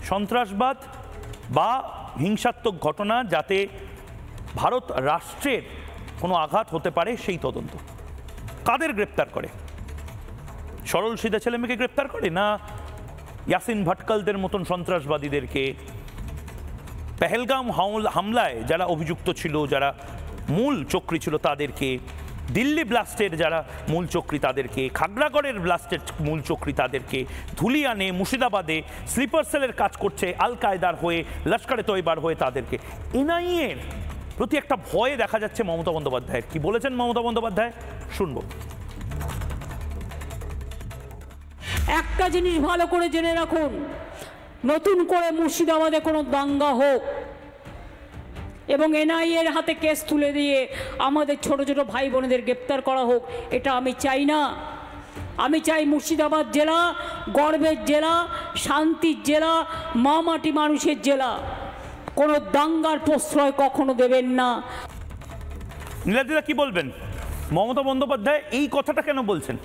সন্ত্রাসবাদ বা হিংসাত্মক ঘটনা যাতে ভারত রাষ্ট্রের কোনো আঘাত হতে পারে সেই তদন্ত। কাদের গ্রেপ্তার করে? সরল সিধা ছেলেমেয়েকে গ্রেপ্তার করে, না ইয়াসিন ভটকলদের মতন সন্ত্রাসবাদীদেরকে, পেহেলগাম হামলায় যারা অভিযুক্ত ছিল, যারা মূল চক্রী ছিল তাদেরকে, দিল্লি ব্লাস্টের যারা মূল চক্রী তাদেরকে, খাগড়াগড়ের ব্লাস্টের মূল চক্রী তাদেরকে, ধুলিয়ানে মুর্শিদাবাদে স্লিপার সেলের কাজ করছে আল কায়দার হয়ে, লস্করে তৈবার হয়ে তাদেরকে। এনআইএর প্রতি একটা ভয় দেখা যাচ্ছে মমতা বন্দ্যোপাধ্যায়ের। কি বলেছেন মমতা বন্দ্যোপাধ্যায় শুনবো। একটা জিনিস ভালো করে জেনে রাখুন, নতুন করে মুর্শিদাবাদে কোনো দাঙ্গা হোক এবং এনআইএর হাতে কেস তুলে দিয়ে আমাদের ছোট ছোট ভাই বোনেদের গ্রেপ্তার করা হোক, এটা আমি চাই না। আমি চাই মুর্শিদাবাদ জেলা গর্বের জেলা, শান্তির জেলা, মা মাটি মানুষের জেলা। কোনো দাঙ্গার প্রশ্রয় কখনো দেবেন না। নীলাদ্রিদা কি বলবেন? মমতা বন্দ্যোপাধ্যায় এই কথাটা কেন বলছেন?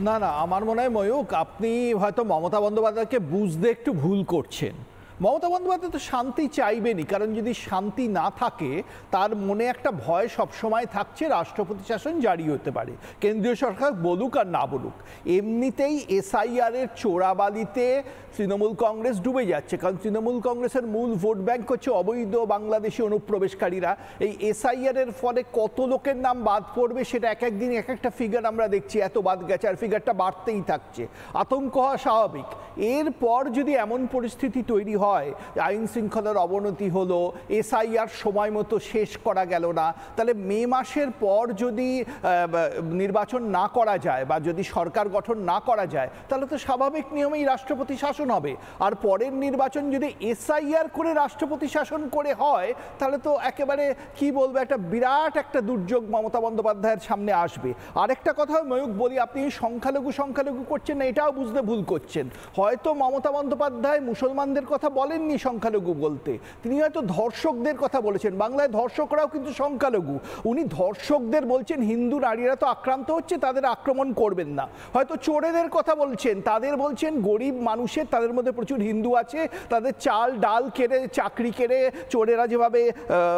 না না, আমার মনে হয় ময়ূক, আপনি হয়তো মমতা বন্দ্যোপাধ্যায়কে বুঝতে একটু ভুল করছেন। মমতা বন্দ্যোপাধ্যায় তো শান্তি চাইবেনই, কারণ যদি শান্তি না থাকে তার মনে একটা ভয় সবসময় থাকছে রাষ্ট্রপতি শাসন জারি হতে পারে, কেন্দ্রীয় সরকার বলুক আর না বলুক। এমনিতেই এসআইআরের চোরাবালিতে তৃণমূল কংগ্রেস ডুবে যাচ্ছে, কারণ তৃণমূল কংগ্রেসের মূল ভোট ব্যাংক হচ্ছে অবৈধ বাংলাদেশি অনুপ্রবেশকারীরা। এই এসআইআরের ফলে কত লোকের নাম বাদ পড়বে সেটা এক একদিন এক একটা ফিগার আমরা দেখছি, এত বাদ গেছে, আর ফিগারটা বাড়তেই থাকছে। আতঙ্ক হওয়া স্বাভাবিক। এরপর যদি এমন পরিস্থিতি তৈরি হয়, আইন শৃঙ্খলার অবনতি হলো, এসআইআর সময় মতো শেষ করা গেল না, তাহলে মে মাসের পর যদি নির্বাচন না করা যায় বা যদি সরকার গঠন না করা যায়, তাহলে তো স্বাভাবিক নিয়মেই রাষ্ট্রপতি শাসন হবে। আর পরের নির্বাচন যদি এসআইআর করে রাষ্ট্রপতি শাসন করে হয়, তাহলে তো একেবারে কি বলবো, একটা বিরাট একটা দুর্যোগ মমতা বন্দ্যোপাধ্যায়ের সামনে আসবে। আরেকটা কথা ময়ূক বলি, আপনি সংখ্যালঘু সংখ্যালঘু করছেন না, এটাও বুঝতে ভুল করছেন। হয়তো মমতা বন্দ্যোপাধ্যায় মুসলমানদের কথা বলেননি সংখ্যালঘু বলতে, তিনি হয়তো ধর্ষকদের কথা বলেছেন। বাংলায় ধর্ষকরাও কিন্তু সংখ্যালঘু। উনি ধর্ষকদের বলছেন হিন্দু নারীরা তো আক্রান্ত হচ্ছে, তাদের আক্রমণ করবেন না। হয়তো চোরেদের কথা বলছেন, তাদের বলছেন গরিব মানুষের, তাদের মধ্যে প্রচুর হিন্দু আছে, তাদের চাল ডাল কেড়ে চাকরি কেড়ে চোরেরা যেভাবে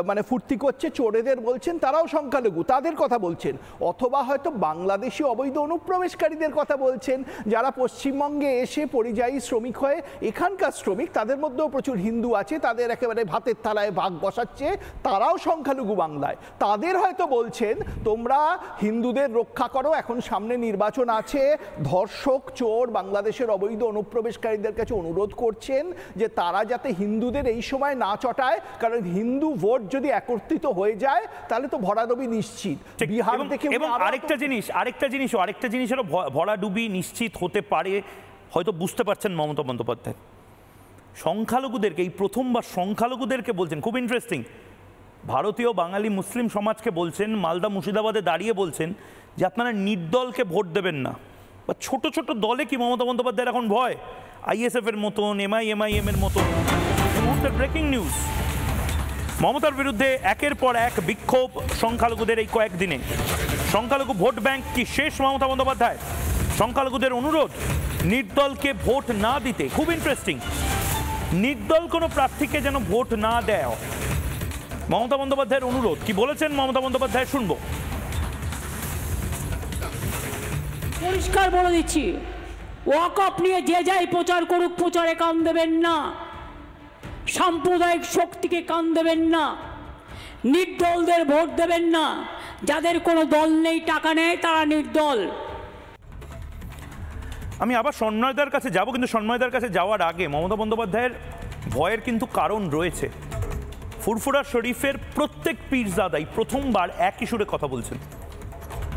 মানে ফুর্তি করছে, চোরেদের বলছেন তারাও সংখ্যালঘু, তাদের কথা বলছেন। অথবা হয়তো বাংলাদেশি অবৈধ অনুপ্রবেশকারীদের কথা বলছেন, যারা পশ্চিমবঙ্গে এসে পরিযায়ী শ্রমিক হয়ে এখানকার শ্রমিক, তাদের মধ্যেও প্রচুর হিন্দু আছে, তাদের একেবারে ভাতের থালায় ভাগ বসাচ্ছে, তারাও সংখ্যালঘু বাংলায়। তাদের হয়তো বলছেন তোমরা হিন্দুদের রক্ষা করো, এখন সামনে নির্বাচন আছে, ধর্ষক চোর বাংলাদেশের অবৈধ অনুপ্রবেশকারীদের কাছে অনুরোধ করছেন যে তারা যাতে হিন্দুদের এই সময় না চটায়, কারণ হিন্দু ভোট যদি একত্রিত হয়ে যায় তাহলে তো ভরাডুবি নিশ্চিত। বিহার থেকে এবং আরেকটা জিনিস হলো ভরাডুবি নিশ্চিত হতে পারে, হয়তো বুঝতে পারছেন মমতা বন্দ্যোপাধ্যায়। সংখ্যালঘুদেরকে এই প্রথমবার সংখ্যালঘুদেরকে বলছেন, খুব ইন্টারেস্টিং, ভারতীয় বাঙালি মুসলিম সমাজকে বলছেন, মালদা মুর্শিদাবাদে দাঁড়িয়ে বলছেন যে আপনারা নির্দলকে ভোট দেবেন না। বা ছোট ছোট দলে কি মমতা বন্দ্যোপাধ্যায়ের এখন ভয়? আইএসএফ এর মতন, এমআইএম এর মতন। এই মুহূর্তে ব্রেকিং নিউজ, মমতার বিরুদ্ধে একের পর এক বিক্ষোভ সংখ্যালঘুদের এই কয়েকদিনে। সংখ্যালঘু ভোট ব্যাংক কি শেষ মমতা বন্দ্যোপাধ্যায়? সংখ্যালঘুদের অনুরোধ নির্দলকে ভোট না দিতে। খুব ইন্টারেস্টিং, নির্দল কোনো প্রার্থীকে যেন ভোট না দেয়, মমতা বন্দ্যোপাধ্যায়ের অনুরোধ। কি বলেছেন মমতা বন্দ্যোপাধ্যায় শুনবো। পরিষ্কার বলে দিচ্ছি, ওয়াকআপ নিয়ে যে যাই প্রচার করুক, প্রচারে কান দেবেন না, সাম্প্রদায়িক শক্তিকে কান দেবেন না, নির্দলদের ভোট দেবেন না। যাদের কোনো দল নেই, টাকা নেই, তারা নির্দল। আমি আবার সন্ময়দার কাছে যাব, কিন্তু সন্ময়দার কাছে যাওয়ার আগে মমতা বন্দ্যোপাধ্যায়ের ভয়ের কিন্তু কারণ রয়েছে। ফুরফুরা শরীফের প্রত্যেক পীরজাদাই প্রথমবার একই সুরে কথা বলছেন।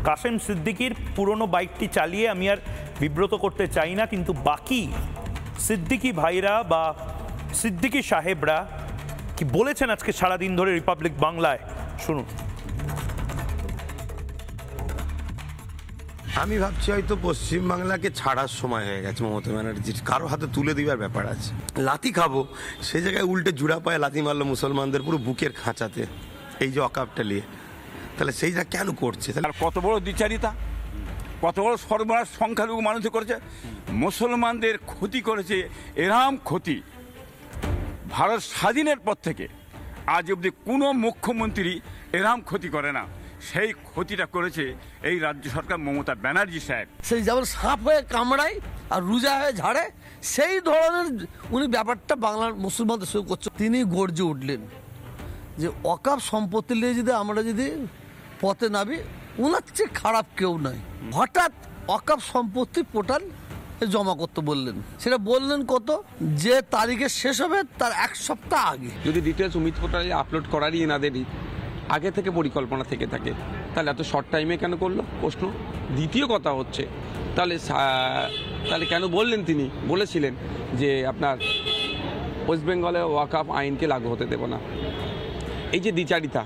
কাশেম সিদ্দিকির পুরনো বাইকটি চালিয়ে আমি আর বিব্রত করতে চাই না, কিন্তু বাকি সিদ্দিকি ভাইরা বা সিদ্দিকি সাহেবরা কি বলেছেন আজকে সারাদিন ধরে রিপাবলিক বাংলায়, শুনুন। আমি ভাবছি হয়তো পশ্চিমবাংলাকে ছাড়ার সময় হয়ে গেছে মমতা ব্যানার্জির, কারো হাতে তুলে দেওয়ার ব্যাপার আছে। লাথি খাবো সেই জায়গায় উল্টে জুড়া পায়ে লাথি মারলো মুসলমানদের পুরো বুকের খাঁচাতে, এই যে অকাপটা নিয়ে। তাহলে সেইটা কেন করছে? আর কত বড় দ্বিচারিতা, কত বড় সর্বনাশ সংখ্যালঘু মানুষ করেছে, মুসলমানদের ক্ষতি করেছে। এরম ক্ষতি ভারত স্বাধীনের পর থেকে আজ অবধি কোনো মুখ্যমন্ত্রী এরম ক্ষতি করে না। সেই ক্ষতিটা করেছে এই রাজ্য সরকার, মমতা ব্যানার্জি সাহেব। সেই যেমন সাপ হয়ে কামড়ায় আর রোজা হয়ে ঝাড়ে, সেই ধরনের উনি ব্যাপারটা বাংলার মুসলমানদের সঙ্গে করছে। তিনি গর্জে উঠলেন যে অকাপ সম্পত্তি নিয়ে যদি আমরা যদি পথে নামি, ওনার চেয়ে খারাপ কেউ নাই। হঠাৎ অকাপ সম্পত্তি পোর্টাল জমা করতে বললেন, সেটা বললেন কত, যে তারিখে শেষ হবে তার 1 সপ্তাহ আগে। যদি ডিটেলস উমিদ পোর্টালে আপলোড করারই এনাদেরই আগে থেকে পরিকল্পনা থেকে থাকে, তাহলে এত শর্ট টাইমে কেন করলো প্রশ্ন। দ্বিতীয় কথা হচ্ছে তাহলে কেন বললেন, তিনি বলেছিলেন যে আপনার ওয়েস্ট বেঙ্গলে ওয়াকফ আইনকে লাগু হতে দেব না। এই যে দ্বিচারিতা,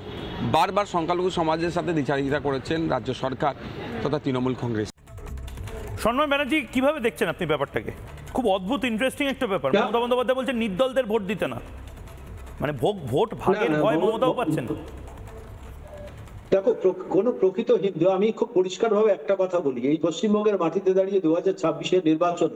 বারবার সংখ্যালঘু সমাজের সাথে দ্বিচারিতা করেছেন রাজ্য সরকার তথা তৃণমূল কংগ্রেস। সন্ময় ব্যানার্জি, কিভাবে দেখছেন আপনি ব্যাপারটাকে? খুব অদ্ভুত ইন্টারেস্টিং একটা ব্যাপার। মমতা বন্দ্যোপাধ্যায় বলছেন নির্দলদের ভোট দিতে না, মানে ভোট ভাগের ভয় মমতাও পাচ্ছেন। দেখো, কোন প্রকৃত হিন্দু, আমি খুব পরিষ্কারভাবে একটা কথা বলি, এই পশ্চিমবঙ্গের মাটিতে দাঁড়িয়ে 2026-এর নির্বাচন,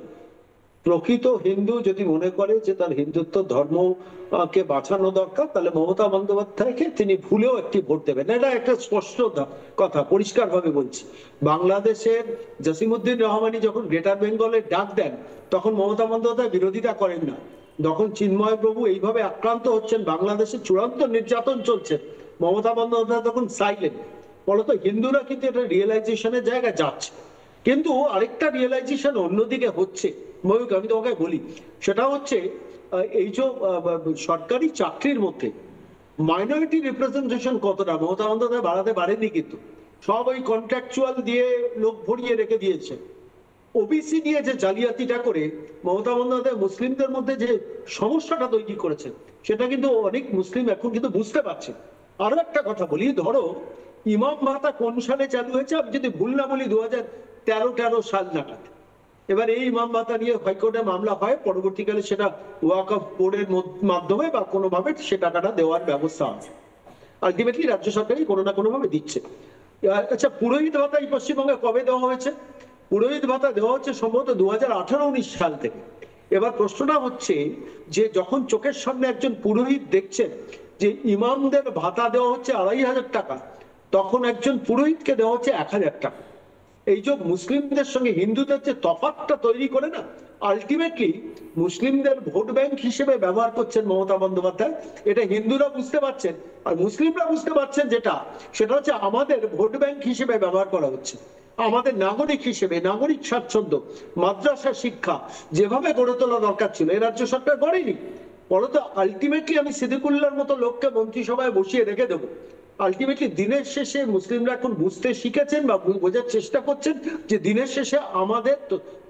প্রকৃত হিন্দু যদি মনে করে যে তার হিন্দুত্ব ধর্মকে বাঁচানো দরকার, তাহলে মমতা বন্দ্যোপাধ্যায়কে তিনি ভুলেও একটি ভোট দেবেন। এটা একটা স্পষ্ট কথা, পরিষ্কারভাবে বলছি। বাংলাদেশের জসিমউদ্দিন রহমানি যখন গ্রেটার বেঙ্গলের ডাক দেন, তখন মমতা বন্দ্যোপাধ্যায় বিরোধিতা করেন না। যখন চিন্ময় প্রভু এইভাবে আক্রান্ত হচ্ছেন, বাংলাদেশে চূড়ান্ত নির্যাতন চলছে, মমতা বন্দ্যোপাধ্যায় তখন সাইলেন্ট। ফলত হিন্দুরা কিন্তু এটা রিয়েলাইজেশনের জায়গায় যাচ্ছে। কিন্তু আরেকটা রিয়েলাইজেশন অন্যদিকে হচ্ছে ময়ূক, আমি তোমাকে বলি, সেটা হচ্ছে এই যে সরকারি চাকরির মধ্যে মাইনরিটি রিপ্রেজেন্টেশন কতটা মমতা বন্দ্যোপাধ্যায় বাড়াতে পারেনি, কিন্তু সব ওই কন্ট্রাকচুয়াল দিয়ে লোক ভরিয়ে রেখে দিয়েছে। ওবিসি নিয়ে যে জালিয়াতিটা করে মমতা বন্দ্যোপাধ্যায় মুসলিমদের মধ্যে যে সমস্যাটা তৈরি করেছেন, সেটা কিন্তু অনেক মুসলিম এখন কিন্তু বুঝতে পারছে। আরো একটা কথা বলি, ধরো ইমাম ভাতা কোন সালে চালু হয়েছে, আমি যদি ভুল না বলি 2013 সাল নাগাদ। এবার এই ইমাম ভাতা নিয়ে হাইকোর্টে মামলা হয়, পরবর্তীকালে সেটা ওয়াকফ বোর্ডের মাধ্যমে বা কোনোভাবে সে টাকাটা দেওয়ার ব্যবস্থা আছে। আলটিমেটলি রাজ্য সরকারই কোনো না কোনো ভাবে দিচ্ছে। আচ্ছা, পুরোহিত ভাতা এই পশ্চিমবঙ্গে কবে দেওয়া হয়েছে? পুরোহিত ভাতা দেওয়া হচ্ছে সম্ভবত 2018-19 সাল থেকে। এবার প্রশ্নটা হচ্ছে যে যখন চোখের সামনে একজন পুরোহিত দেখছেন যে ইমামদের ভাতা দেওয়া হচ্ছে 2500 টাকা, তখন একজন পুরোহিতকে দেওয়া হচ্ছে 1000 টাকা। এই যে মুসলিমদের সঙ্গে হিন্দুদের যে তফাৎটা তৈরি করে না, আলটিমেটলি মুসলিমদের ভোট ব্যাংক হিসেবে ব্যবহার করছেন মমতা বন্দ্যোপাধ্যায়। এটা হিন্দুরা বুঝতে পারছেন, আর মুসলিমরা বুঝতে পারছেন সেটা হচ্ছে আমাদের ভোট ব্যাংক হিসেবে ব্যবহার করা হচ্ছে। আমাদের নাগরিক হিসেবে নাগরিক স্বাচ্ছন্দ্য, মাদ্রাসা শিক্ষা যেভাবে গড়ে তোলা দরকার ছিল, এই রাজ্য সরকার গড়েনি। বলতো আলটিমেটলি আমি সিদ্দিকুল্লাহর মতো লোককে মন্ত্রিসভায় বসিয়ে রেখে দেবো। আলটিমেটলি দিনের শেষে মুসলিমরা এখন বুঝতে শিখেছেন বা বোঝার চেষ্টা করছেন যে দিনের শেষে আমাদের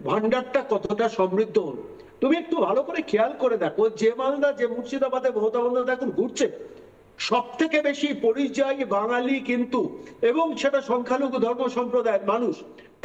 ভান্ডারটা কতটা সমৃদ্ধ হলো। তুমি একটু ভালো করে খেয়াল করে দেখো, যে মালদা যে মুর্শিদাবাদে মমতা বন্দ্যোপাধ্যায় এখন ঘুরছে, সব থেকে বেশি পরিযায়ী বাঙালি কিন্তু, এবং সেটা সংখ্যালঘু ধর্ম সম্প্রদায়ের মানুষ,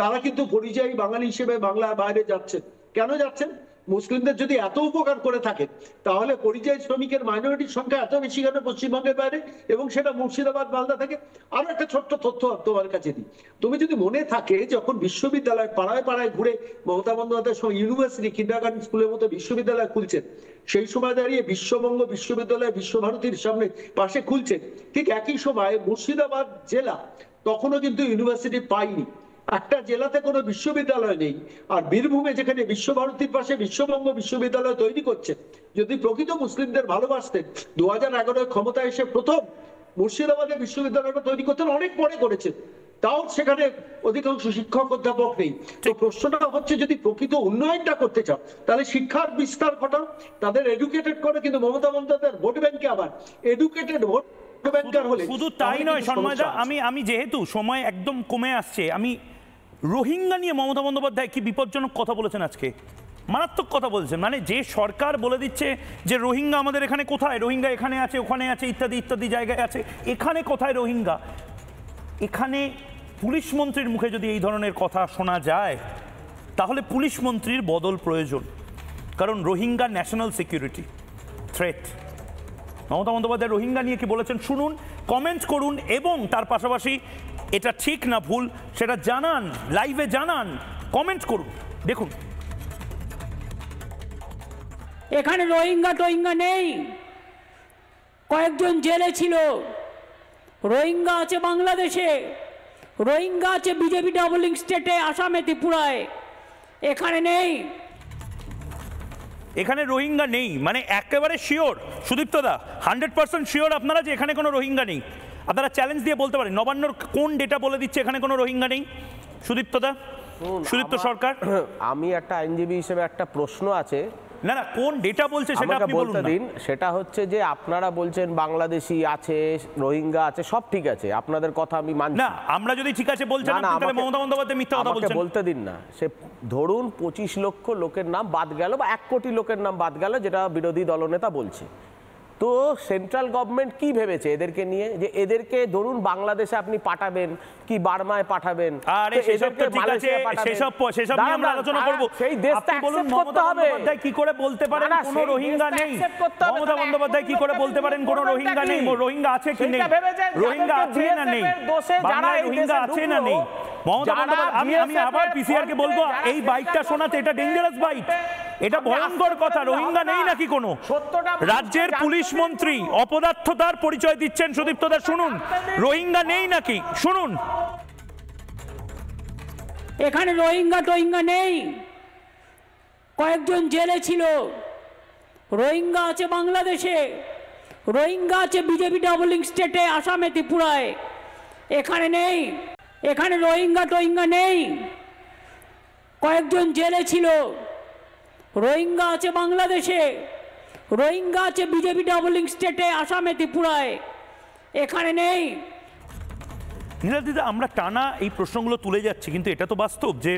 তারা কিন্তু পরিযায়ী বাঙালি হিসেবে বাংলার বাইরে যাচ্ছেন। কেন যাচ্ছেন? মুসলিমদের যদি এত উপকার করে থাকে, তাহলে পরিযায়ী শ্রমিকের মাইনরিটির সংখ্যা এত বেশি কেন পশ্চিমবঙ্গের বাইরে, এবং সেটা মুর্শিদাবাদ মালদা থেকে। আরো একটা ছোট্ট তথ্য তোমার কাছে দিই, তুমি যদি মনে থাকে, যখন বিশ্ববিদ্যালয় পাড়ায় পাড়ায় ঘুরে মমতা বন্দ্যোপাধ্যায়ের সঙ্গে ইউনিভার্সিটি, কিন্ডারগার্টেন স্কুলের মতো বিশ্ববিদ্যালয় খুলছেন, সেই সময় দাঁড়িয়ে বিশ্ববঙ্গ বিশ্ববিদ্যালয় বিশ্বভারতীর সামনে পাশে খুলছেন, ঠিক একই সময় মুর্শিদাবাদ জেলা তখনও কিন্তু ইউনিভার্সিটি পায়নি। একটা জেলাতে কোনো বিশ্ববিদ্যালয় নেই, আর বীরভূমে যেখানে বিশ্বভারতীর পাশে বিশ্ববঙ্গ বিশ্ববিদ্যালয় তৈরি করছে। যদি প্রকৃত মুসলিমদের ভালোবাসতেন, 2011 ক্ষমতায় এসে প্রথম মুর্শিদাবাদে বিশ্ববিদ্যালয়টা তৈরি করতেন, অনেক পরে করেছেন। তাও সেখানে অধিকাংশ শিক্ষক অধ্যাপক নেই। তো প্রশ্নটা হচ্ছে যদি প্রকৃত উন্নয়নটা করতে চাও তাহলে শিক্ষার বিস্তার ঘটাও, তাদের এডুকেটেড করে। কিন্তু মমতা বন্দ্যোপাধ্যায়ের ভোট ব্যাংকে আবার এডুকেটেড ভোট ব্যাংকার হলে শুধু তাই নয় সন্ময়দা, আমি যেহেতু সময় একদম কমে আসছে, আমি রোহিঙ্গা নিয়ে মমতা বন্দ্যোপাধ্যায় কি বিপজ্জনক কথা বলেছেন আজকে, মারাত্মক কথা বলছেন। মানে যে সরকার বলে দিচ্ছে যে রোহিঙ্গা আমাদের এখানে কোথায়, রোহিঙ্গা এখানে আছে ওখানে আছে ইত্যাদি ইত্যাদি জায়গায় আছে, এখানে কোথায় রোহিঙ্গা? এখানে পুলিশ মন্ত্রীর মুখে যদি এই ধরনের কথা শোনা যায় তাহলে পুলিশ মন্ত্রীর বদল প্রয়োজন, কারণ Rohingya national security threat. Mamata Bandyopadhyay Rohingya নিয়ে কি বলেছেন শুনুন, কমেন্ট করুন এবং তার পাশাপাশি এটা ঠিক না ভুল সেটা জানান, লাইভে জানান, কমেন্ট করুন। দেখুন, এখানে রোহিঙ্গা টোহিঙ্গা নেই, কয়েকজন জেলে ছিল। রোহিঙ্গা আছে বাংলাদেশে, রোহিঙ্গা আছে বিজেপি ডাবলিং স্টেটে, আসামে, ত্রিপুরায়, এখানে নেই। এখানে রোহিঙ্গা নেই মানে একেবারে শিওর সুদীপ্তদা, 100% শিওর আপনারা যে এখানে কোনো রোহিঙ্গা নেই? আপনারা চ্যালেঞ্জ দিয়ে বলতে পারেন নবান্নর কোন ডেটা বলে দিচ্ছে এখানে কোনো রোহিঙ্গা নেই? সুদীপ্তদা, সুদীপ্ত সরকার, আমি একটা আইনজীবী হিসেবে একটা প্রশ্ন আছে। না না, কোন ডেটা বলছে সেটা আপনি বলুন না। সেটা হচ্ছে যে আপনারা বলছেন বাংলাদেশি আছে, রোহিঙ্গা আছে, সব ঠিক আছে, আপনাদের কথা আমি মানছি না। আমরা যদি ঠিক আছে বলছেন তাহলে মমতা বন্দ্যোপাধ্যায় মিথ্যা কথা বলছেন। বলতে দিন না। সে ধরুন 25 লক্ষ লোকের নাম বাদ গেল বা 1 কোটি লোকের নাম বাদ গেল, যেটা বিরোধী দলনেতা বলছে। তো সেন্ট্রাল গভর্নমেন্ট কি ভেবেছে এদেরকে নিয়ে, যে এদেরকে ধরুন বাংলাদেশে আপনি পাঠাবেন কি বার্মায় পাঠাবেন? আরে সেসব তো ঠিক আছে, সেসব নিয়ে আমরা আলোচনা করব। সেই দেশটা বলুন মমতা বন্দ্যোপাধ্যায় কি করে বলতে পারেন কোনো রোহিঙ্গা নেই? মমতা বন্দ্যোপাধ্যায় কি করে বলতে পারেন কোনো রোহিঙ্গা নেই? রোহিঙ্গা আছে কি নেই? রোহিঙ্গা আছে না নেই? বাংলায় রোহিঙ্গা আছে না নেই? মমতা বন্দ্যোপাধ্যায়, আমি আবার পিসিআর কে বলবো এই বাইকটা শোনাতে, এটা ডেঞ্জারাস বাইক, এটা ভয়ঙ্কর কথা। রোহিঙ্গা নেই নাকি কোনো? রাজ্যের পুলিশ মন্ত্রী অপদার্থতার পরিচয় দিচ্ছেন। সুদীপ্তদা শুনুন, রোহিঙ্গা নেই নাকি শুনুন। এখানে রোহিঙ্গা টোহিঙ্গা নেই, কয়েকজন জেলে ছিল। রোহিঙ্গা আছে বাংলাদেশে, রোহিঙ্গা আছে বিজেপি ডাবলিং স্টেটে, আসামে, ত্রিপুরায়, এখানে নেই। এখানে রোহিঙ্গা টোহিঙ্গা নেই, কয়েকজন জেলে ছিল। রোহিঙ্গা আছে বাংলাদেশে, রোহিঙ্গা আছে বিজেপি ডাবলিং স্টেটে, আসামে, ত্রিপুরায়, এখানে নেই। নীলাদিদা, আমরা টানা এই প্রশ্নগুলো তুলে যাচ্ছি, কিন্তু এটা তো বাস্তব যে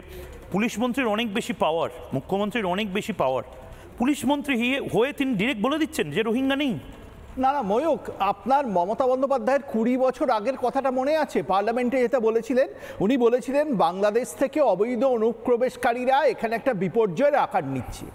পুলিশ মন্ত্রীর অনেক বেশি পাওয়ার, মুখ্যমন্ত্রীর অনেক বেশি পাওয়ার। পুলিশ মন্ত্রী হয়ে তিনি ডিরেক্ট বলে দিচ্ছেন যে রোহিঙ্গা নেই। না না ময়ূক, আপনার মমতা বন্দ্যোপাধ্যায়ের 20 বছর আগের কথাটা মনে আছে? পার্লামেন্টে যেটা বলেছিলেন, উনি বলেছিলেন বাংলাদেশ থেকে অবৈধ অনুপ্রবেশকারীরা এখানে একটা বিপর্যয়ের আকার নিচ্ছে।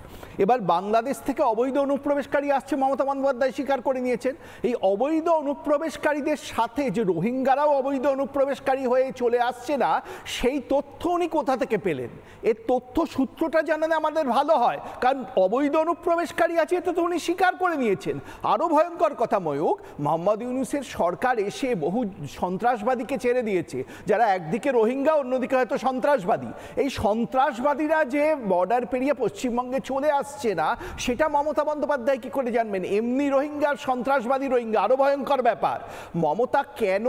এবার বাংলাদেশ থেকে অবৈধ অনুপ্রবেশকারী আসছে, মমতা বন্দ্যোপাধ্যায় স্বীকার করে নিয়েছেন। এই অবৈধ অনুপ্রবেশকারীদের সাথে যে রোহিঙ্গারাও অবৈধ অনুপ্রবেশকারী হয়ে চলে আসছে না, সেই তথ্য উনি কোথা থেকে পেলেন? এর তথ্য সূত্রটা জানালে আমাদের ভালো হয়, কারণ অবৈধ অনুপ্রবেশকারী আছে এটা তো উনি স্বীকার করে নিয়েছেন। আরও ভয়ঙ্কর কথা ময়ূক, মোহাম্মদ ইউনূসের সরকার এসে বহু সন্ত্রাসবাদীকে ছেড়ে দিয়েছে, যারা একদিকে রোহিঙ্গা অন্যদিকে হয়তো সন্ত্রাসবাদী। এই সন্ত্রাসবাদীরা যে বর্ডার পেরিয়ে পশ্চিমবঙ্গে চলে আসছে না, সেটা মমতা বন্দ্যোপাধ্যায় কি করে জানবেন? এমনি রোহিঙ্গার সন্ত্রাসবাদী রোহিঙ্গা, আরো ভয়ঙ্কর ব্যাপার, মমতা কেন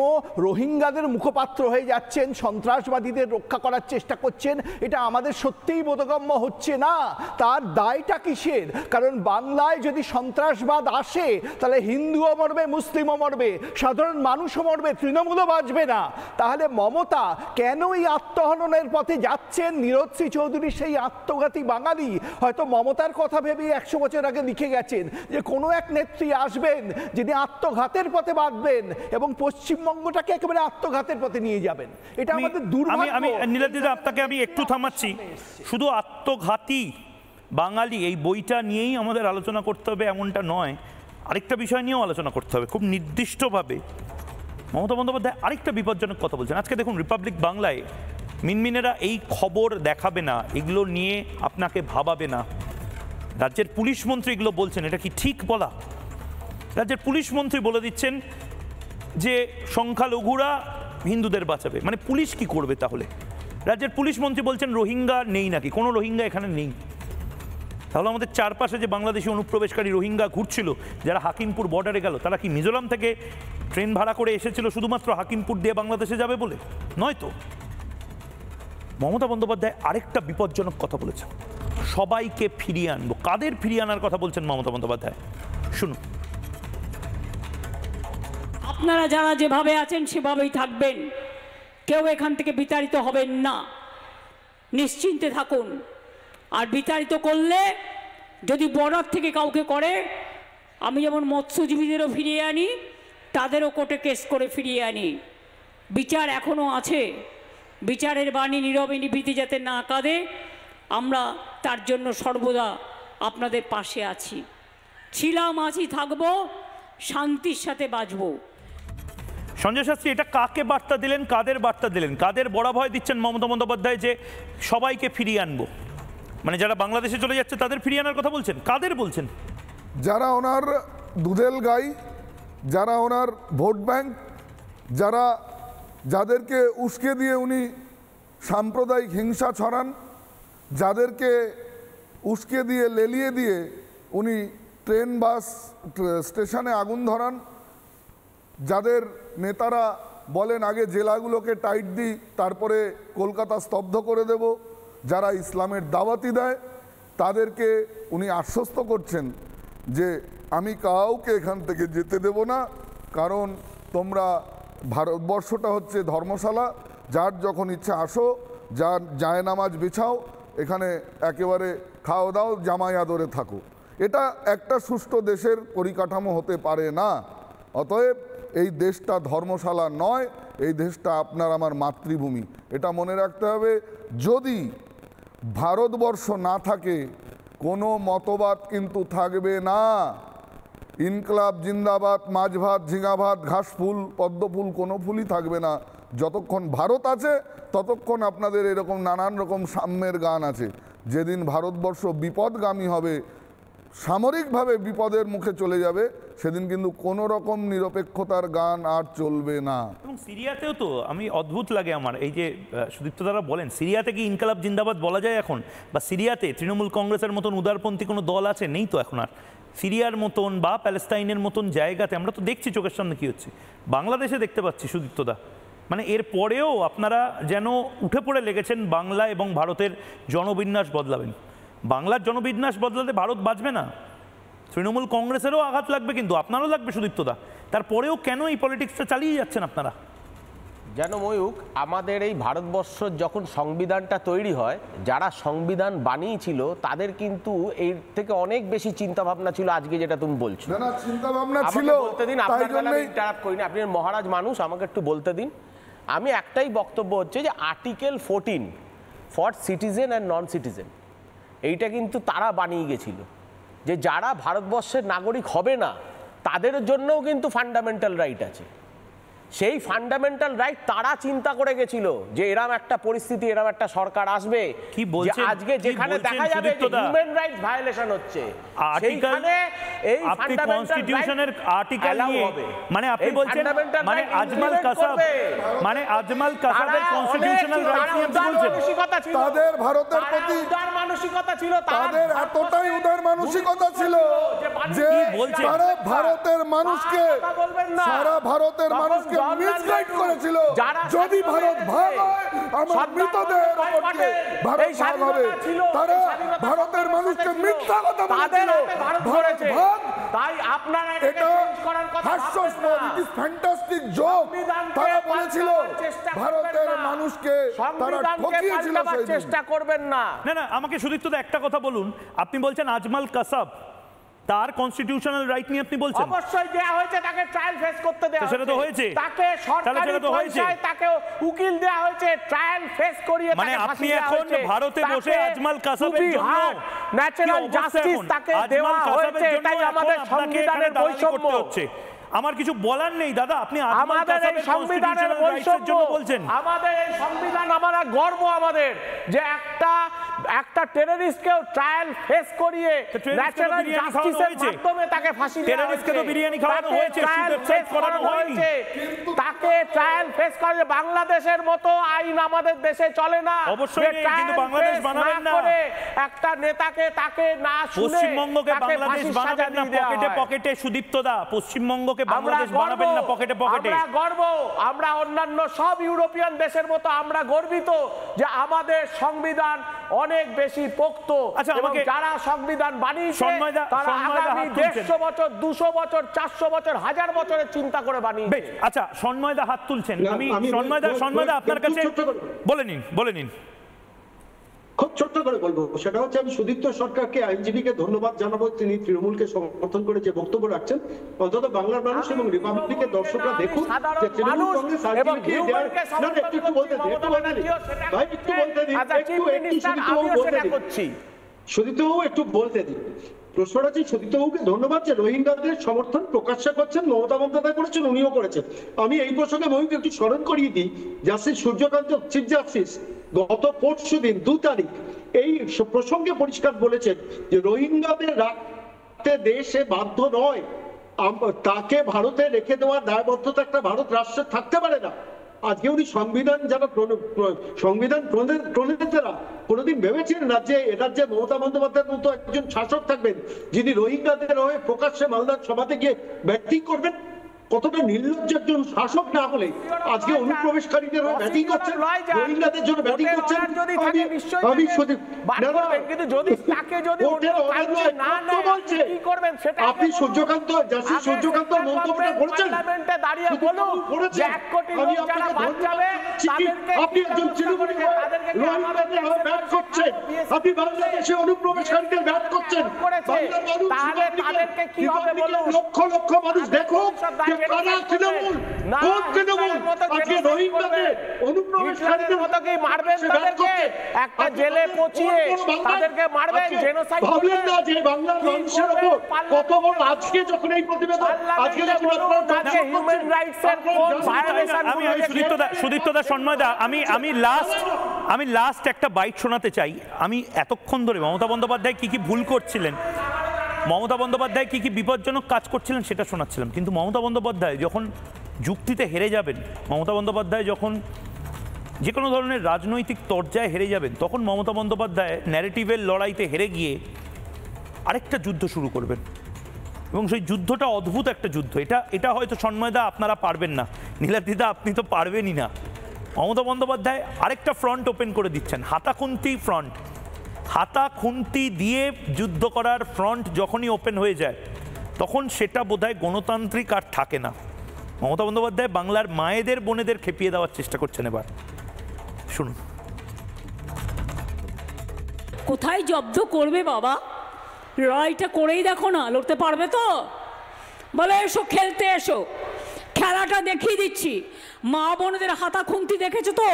রোহিঙ্গাদের মুখপাত্র হয়ে যাচ্ছেন, সন্ত্রাসবাদীদের রক্ষা করার চেষ্টা করছেন, এটা আমাদের সত্যিই বোধগম্য হচ্ছে না। তার দায়টা কিসের? কারণ বাংলায় যদি সন্ত্রাসবাদ আসে তাহলে হিন্দুও মরবে, মুসলিমও মরবে, সাধারণ মানুষও মরবে, তৃণমূলও বাঁচবে না। তাহলে মমতা কেন এই আত্মহননের পথে যাচ্ছেন? নীরজ চৌধুরী সেই আত্মঘাতী বাঙালি হয়তো মমতার কথা ভেবে 100 বছর আগে লিখে গেছেন যে কোনো এক নেত্রী আসবেন যিনি আত্মঘাতের পথে বাঁধবেন এবং পশ্চিমবঙ্গটাকে একেবারে আত্মঘাতের পথে নিয়ে যাবেন। এটা আমাদের দুর্ভাগ্য। আমি নীলাদিদা আপনাকে আমি একটু থামাচ্ছি। শুধু আত্মঘাতী বাঙালি এই বইটা নিয়েই আমাদের আলোচনা করতে হবে এমনটা নয়, আরেকটা বিষয় নিয়েও আলোচনা করতে হবে খুব নির্দিষ্টভাবে। মমতা বন্দ্যোপাধ্যায় আরেকটা বিপজ্জনক কথা বলছেন। আজকে দেখুন রিপাবলিক বাংলায় মিনমিনেরা এই খবর দেখাবে না, এগুলো নিয়ে আপনাকে ভাবাবে না। রাজ্যের পুলিশ মন্ত্রী এগুলো বলছেন, এটা কি ঠিক বলা? রাজ্যের পুলিশ মন্ত্রী বলে দিচ্ছেন যে সংখ্যালঘুরা হিন্দুদের বাঁচাবে, মানে পুলিশ কি করবে তাহলে? রাজ্যের পুলিশ মন্ত্রী বলছেন রোহিঙ্গা নেই নাকি, কোনো রোহিঙ্গা এখানে নেই। তাহলে আমাদের চারপাশে যে বাংলাদেশি অনুপ্রবেশকারী রোহিঙ্গা ঘুরছিল, যারা হাকিমপুর বর্ডারে গেল, তারা কি মিজোরাম থেকে ট্রেন ভাড়া করে এসেছিল শুধুমাত্র হাকিমপুর দিয়ে বাংলাদেশে যাবে বলে? নয় তো। মমতা বন্দ্যোপাধ্যায় আরেকটা বিপজ্জনক কথা বলেছেন, সবাইকে ফিরিয়ে আনবো। কাদের ফিরিয়ে আনার কথা বলছেন মমতা বন্দ্যোপাধ্যায়? শুনুন। আপনারা যারা যেভাবে আছেন সেভাবেই থাকবেন, কেউ এখান থেকে বিতাড়িত হবেন না, নিশ্চিন্তে থাকুন। আর বিতাড়িত করলে যদি বর্ডার থেকে কাউকে করে, আমি যেমন মৎস্যজীবীদেরও ফিরিয়ে আনি, তাদেরও কোর্টে কেস করে ফিরিয়ে আনি। বিচার এখনও আছে, বিচারের বাণী নীরবে নিভৃতে যাতে না কাঁদে, আমরা তার জন্য সর্বদা আপনাদের পাশে আছি, ছিলাম, আছি, থাকবো, শান্তির সাথে বাঁচবো। সঞ্জয় শাস্ত্রী, এটা কাকে বার্তা দিলেন, কাদের বার্তা দিলেন, কাদের বড় ভয় দিচ্ছেন মমতা বন্দ্যোপাধ্যায় যে সবাইকে ফিরিয়ে আনবো? মানে যারা বাংলাদেশে চলে যাচ্ছে তাদের ফিরিয়ে আনার কথা বলছেন? কাদের বলছেন? যারা ওনার দুধেল গাই, যারা ওনার ভোট ব্যাংক, যাদেরকে উস্কে দিয়ে উনি সাম্প্রদায়িক হিংসা ছড়ান, যাদেরকে উস্কে দিয়ে লেলিয়ে দিয়ে উনি ট্রেন বাস স্টেশনে আগুন ধরান, যাদের নেতারা বলেন আগে জেলাগুলোকে টাইট দিই তারপরে কলকাতা স্তব্ধ করে দেব, যারা ইসলামের দাওয়াতি দেয়, তাদেরকে উনি আশ্বস্ত করছেন যে আমি কাউকে এখান থেকে যেতে দেব না, কারণ তোমরা, ভারতবর্ষটা হচ্ছে ধর্মশালা, যার যখন ইচ্ছা আসো, যার জায়নামাজ বিছাও, এখানে একেবারে খাও দাও, জামাই আদরে থাকো। এটা একটা সুষ্ঠু দেশের পরিকাঠামো হতে পারে না। অতএব এই দেশটা ধর্মশালা নয়, এই দেশটা আপনার আমার মাতৃভূমি, এটা মনে রাখতে হবে। যদি ভারতবর্ষ না থাকে কোনো মতবাদ কিন্তু থাকবে না। ইনকলাব জিন্দাবাদ, মাছ ভাত, ঝিঙা ভাত, ঘাস ফুল, পদ্ম ফুল, কোনো ফুলই থাকবে না। যতক্ষণ ভারত আছে ততক্ষণ আপনাদের এরকম নানান রকম সাম্যের গান আছে। যেদিন ভারতবর্ষ বিপদগামী হবে, সামরিকভাবে বিপদের মুখে চলে যাবে, সেদিন কিন্তু কোনো রকম নিরপেক্ষতার গান আর চলবে না। এবং সিরিয়াতেও তো আমি অদ্ভুত লাগে আমার, এই যে সুদীপ্ত দ্বারা বলেন, সিরিয়াতে কি ইনকালাব জিন্দাবাদ বলা যায় এখন? বা সিরিয়াতে তৃণমূল কংগ্রেসের মতন উদারপন্থী কোনো দল আছে? নেই তো এখন আর। সিরিয়ার মতন বা প্যালেস্টাইনের মতন জায়গাতে আমরা তো দেখছি চোখের সামনে কী হচ্ছে, বাংলাদেশে দেখতে পাচ্ছি সুদীপ্তদা। মানে এর পরেও আপনারা যেন উঠে পড়ে লেগেছেন বাংলা এবং ভারতের জনবিন্যাস বদলাবেন। বাংলার জনবিন্যাস বদলাতে ভারত বাঁচবে না। তৃণমূল কংগ্রেসেরও আঘাত লাগবে, কিন্তু আপনারও লাগবে সুদীপ্তদা। তারপরেও কেন এই পলিটিক্সটা চালিয়ে যাচ্ছেন আপনারা? যেন ময়ূক, আমাদের এই ভারতবর্ষ যখন সংবিধানটা তৈরি হয়, যারা সংবিধান বানিয়েছিল তাদের কিন্তু এর থেকে অনেক বেশি চিন্তা ভাবনা ছিল। আজকে যেটা তুমি বলছো, না চিন্তা ভাবনা ছিল, বলতে দিন, আপনার ইন্টারাপ্ট করিনি, আপনি মহারাজ মানুষ, আমাকে একটু বলতে দিন। আমি একটাই বক্তব্য হচ্ছে যে article 14 for citizen and non citizen, এইটা কিন্তু তারা বানিয়ে গেছিল যে যারা ভারতবর্ষের নাগরিক হবে না তাদের জন্যও কিন্তু ফান্ডামেন্টাল রাইট আছে। সেই ফান্ডামেন্টাল রাইট তারা চিন্তা করে গেছিল যে এরকম একটা পরিস্থিতি, এরকম একটা সরকার আসবে, কি বলছেন আজকে যেখানে দেখা যাবে যে হিউম্যান রাইট ভায়োলেশন হচ্ছে, সেইখানে এই কনস্টিটিউশনের আর্টিকেল নিয়ে, মানে আপনি বলছেন মানে আজমাল কাসাব, মানে আজমাল কাসাবের কনস্টিটিউশনাল রাইট নিয়ে আপনি বলছেন তাদের ভারতের প্রতি উদার মানসিকতা ছিল, তাদের এতটাই উদার মানসিকতা ছিল যে তারা ভারতের মানুষকে, সারা ভারতের মানুষকে মিসগাইড করেছিল। যদি ভারত ভাগ হয় আমার মৃতদেহের উপর দিয়ে ভারত ভাগ হবে, তারা ভারতের মানুষকে মিথ্যা কথা বলেছিল। ভারত ভাগ, তাই আপনারা এটা হাস্যস্পদ, ইট ইজ ফ্যান্টাস্টিক জোক। তারা বলেছিল ভারতের মানুষকে তারা ঠকিয়েছিল, চেষ্টা করবেন না। না না, আমাকে সুদীপ্তদা একটা কথা বলুন, আপনি বলছেন আজমাল কাসাব তার কনস্টিটিউশনাল রাইট নিয়ে আপনি বলছেন? অবশ্যই দেয়া হয়েছে, তাকে ট্রায়াল ফেস করতে দেয়া হয়েছে। সেটা তো হয়েছে, তাকে সরকারি পয়সায় তাকে উকিল দেয়া হয়েছে, ট্রায়াল ফেস করিয়ে মানে আপনি এখন ভারতে বসে আজমাল কাসাবের জন্য ন্যাচারাল জাস্টিস তাকে দেওয়া হয়েছে, এটাই আমাদের সংবিধানের বৈষম্য হচ্ছে। আমার কিছু বলার নেই দাদা, আপনি আমাদের এই সংবিধানের বৈষম্য বলছেন। আমাদের এই সংবিধান, আমরা গর্ব আমাদের যে একটা টেররিস্টকেও ট্রায়াল ফেস করিয়ে ন্যাচারাল জাস্টিসের মাধ্যমে তাকে ফাঁসি দেওয়া হয়েছে। তো বিরিয়ানি খাওয়ানো হয়েছে, সুইসাইড করানো হয়নি, তাকে ট্রায়াল ফেস করে। বাংলাদেশের মতো আইন আমাদের দেশে চলে না। অবশ্যই নেই, কিন্তু বাংলাদেশ বানাবেন না। একটা নেতাকে তাকে না শুনে পশ্চিমবঙ্গকে বাংলাদেশ বানাবেন না পকেটে পকেটে, সুদীপ্ত দা, পশ্চিমবঙ্গকে বাংলাদেশ বানাবেন না পকেটে পকেটে। আমরা গর্ব, আমরা অন্যান্য সব ইউরোপিয়ান দেশের মতো আমরা গর্বিত যে আমাদের সংবিধান অনেক বেশি পোক্ত। এবং যারা সংবিধান বানিয়েছে তারা আগামী 150 বছর, 200 বছর, 400 বছর, 1000 বছরের চিন্তা করে বানিয়েছে। আচ্ছা, সন্ময়দা হাত তুলছেন, আমি সন্ময়দা আপনার কাছে বলে নিন। খুব ছোট্ট করে বলবো, সেটা হচ্ছে আমি সুদীপ্ত সরকারকে, আইনজীবীকে ধন্যবাদ জানাবো, তিনি তৃণমূলকে সমর্থন করে যে বক্তব্য রাখছেন। অন্তত বাংলার মানুষ এবং রিপাবলিকের দর্শকরা দেখুন যে তৃণমূল কংগ্রেস আইনজীবীকে একটু বলতে দিন, ভাই একটু বলতে দিন, সুদীপ্তবাবু একটু বলতে দিন। প্রশ্নটা হচ্ছে সুদীপ্তবাবুকে ধন্যবাদ যে রোহিঙ্গাদের সমর্থন প্রকাশ্যে করছেন, মমতা বন্দ্যোপাধ্যায় করেছেন, উনিও করেছেন। আমি এই প্রসঙ্গে মহিকে একটু স্মরণ করিয়ে দিই, জাস্টিস সূর্যকান্ত, চিফ জাস্টিস গত পরশু দিন 2 তারিখ এই প্রসঙ্গে পরিষ্কার বলেছেন যে রোহিঙ্গাদের রাখতে দেশে বাধ্য নয়, তাকে ভারতে রেখে দেওয়ার দায়বদ্ধতা একটা ভারত রাষ্ট্রের থাকতে পারে না। আজকে উনি সংবিধান যারা সংবিধান প্রণেতারা কোনোদিন ভেবেছেন রাজ্যে মমতা বন্দ্যোপাধ্যায়ের মতো একজন শাসক থাকবেন যিনি রোহিঙ্গাদের হয়ে প্রকাশ্যে মালদার সভাতে গিয়ে ব্যাটিং করবেন? কতটা নির্লজ্জ একজন শাসক না হলে আজকে অনুপ্রবেশকারীদের হয়ে ব্যাটিং করছেন, রোহিঙ্গাদের জন্য ব্যাটিং করছেন। আমি আপনি সূর্যকান্ত, জাস্টিস সূর্যকান্ত মন্তব্যটা বলছেন, আপনি একজন তৃণমূলী রোহিঙ্গাদের হয়ে ব্যাট করছেন, আপনি বাংলাদেশে অনুপ্রবেশকারীদের ব্যাট করছেন। লক্ষ লক্ষ মানুষ দেখুন কারা তৃণমূল, কোন তৃণমূল আজকে রোহিঙ্গাদের অনুপ্রবেশকারীদের মতো কি মারবেন, তাদেরকে একটা জেলে পচিয়ে তাদেরকে মারবেন, জেনোসাইড করবেন না। যে বাংলার মানুষের উপর কত বড় আজকে যখন এই প্রতিবেদন, আজকে যখন আপনারা হিউম্যান রাইটস এর কোন ভায়োলেশন, আমি সুদীপ্তদা, সন্ময়দা, আমি লাস্ট একটা বাইট শোনাতে চাই। আমি এতক্ষণ ধরে মমতা বন্দ্যোপাধ্যায় কি ভুল করছিলেন, মমতা বন্দ্যোপাধ্যায় কি বিপজ্জনক কাজ করছিলেন সেটা শোনাচ্ছিলাম। কিন্তু মমতা বন্দ্যোপাধ্যায় যখন যুক্তিতে হেরে যাবেন, মমতা বন্দ্যোপাধ্যায় যখন যে কোনো ধরনের রাজনৈতিক তরজায় হেরে যাবেন, তখন মমতা বন্দ্যোপাধ্যায় ন্যারেটিভের লড়াইতে হেরে গিয়ে আরেকটা যুদ্ধ শুরু করবেন। এবং সেই যুদ্ধটা অদ্ভুত একটা যুদ্ধ। এটা হয়তো সন্ময়দা আপনারা পারবেন না, নীলাদ্রিদা আপনি তো পারবেনই না। মমতা বন্দ্যোপাধ্যায় আরেকটা ফ্রন্ট ওপেন করে দিচ্ছেন, হাতাখুন্তি ফ্রন্ট। হাতা খুন্তি দিয়ে যুদ্ধ করার ফ্রন্ট যখনই ওপেন হয়ে যায় তখন সেটা বোধহয় গণতান্ত্রিক আর থাকে না। মমতা বন্দ্যোপাধ্যায় বাংলার মায়েদের বোনেদের খেপিয়ে দেওয়ার চেষ্টা করছেন। এবার শুনুন। কোথায় জব্দ করবে বাবা? লড়াইটা করেই দেখো না, লড়তে পারবে তো? বলে এসো খেলতে, এসো, খেলাটা দেখিয়ে দিচ্ছি। মা বোনদের হাতা খুন্তি দেখেছো তো?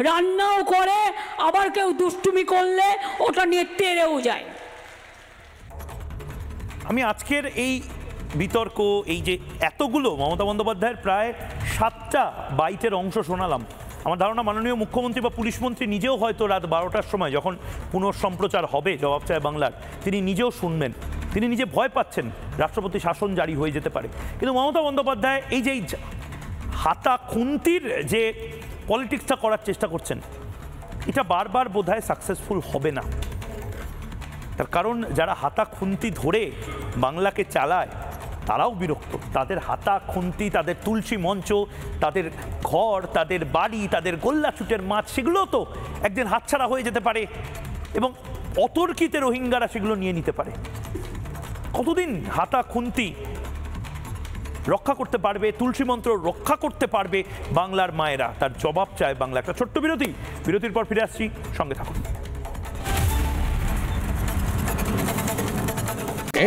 রান্নাও করে, আবার কেউ দুষ্টুমি করলে ওটা নিয়ে তেড়েও যায়। আমি আজকের এই বিতর্ক, এই যে এতগুলো মমতা বন্দ্যোপাধ্যায়ের প্রায় 7টা বাইটের অংশ শোনালাম, আমার ধারণা মাননীয় মুখ্যমন্ত্রী বা পুলিশ মন্ত্রী নিজেও হয়তো রাত 12টার সময় যখন পুনঃসম্প্রচার হবে জবাব চায় বাংলার, তিনি নিজেও শুনবেন। তিনি নিজে ভয় পাচ্ছেন রাষ্ট্রপতি শাসন জারি হয়ে যেতে পারে। কিন্তু মমতা বন্দ্যোপাধ্যায় এই যে হাতা খুন্তির যে পলিটিক্সটা করার চেষ্টা করছেন, এটা বারবার বোধহয় সাকসেসফুল হবে না। তার কারণ যারা হাতা খুন্তি ধরে বাংলাকে চালায় তারাও বিরক্ত। তাদের হাতা খুন্তি, তাদের তুলসী মঞ্চ, তাদের ঘর, তাদের বাড়ি, তাদের গোল্লা ছুটের মাছ, সেগুলো তো একদিন হাতছাড়া হয়ে যেতে পারে এবং অতর্কিতে রোহিঙ্গারা সেগুলো নিয়ে নিতে পারে। কতদিন হাতা খুন্তি রক্ষা করতে পারবে, তুলসী মন্ত্র রক্ষা করতে পারবে বাংলার মায়েরা? তার জবাব চায় বাংলা। একটা ছোট্ট বিরতির পর ফিরে আসছি, সঙ্গে থাকুন।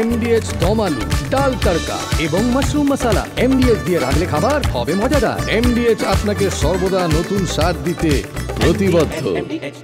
MDH দম আলু, ডাল তড়কা এবং মাশরুম মশলা। MDH দিয়ে রাঁধলে খাবার হবে মজাদার। MDH আপনাকে সর্বদা নতুন স্বাদ দিতে প্রতিবদ্ধ।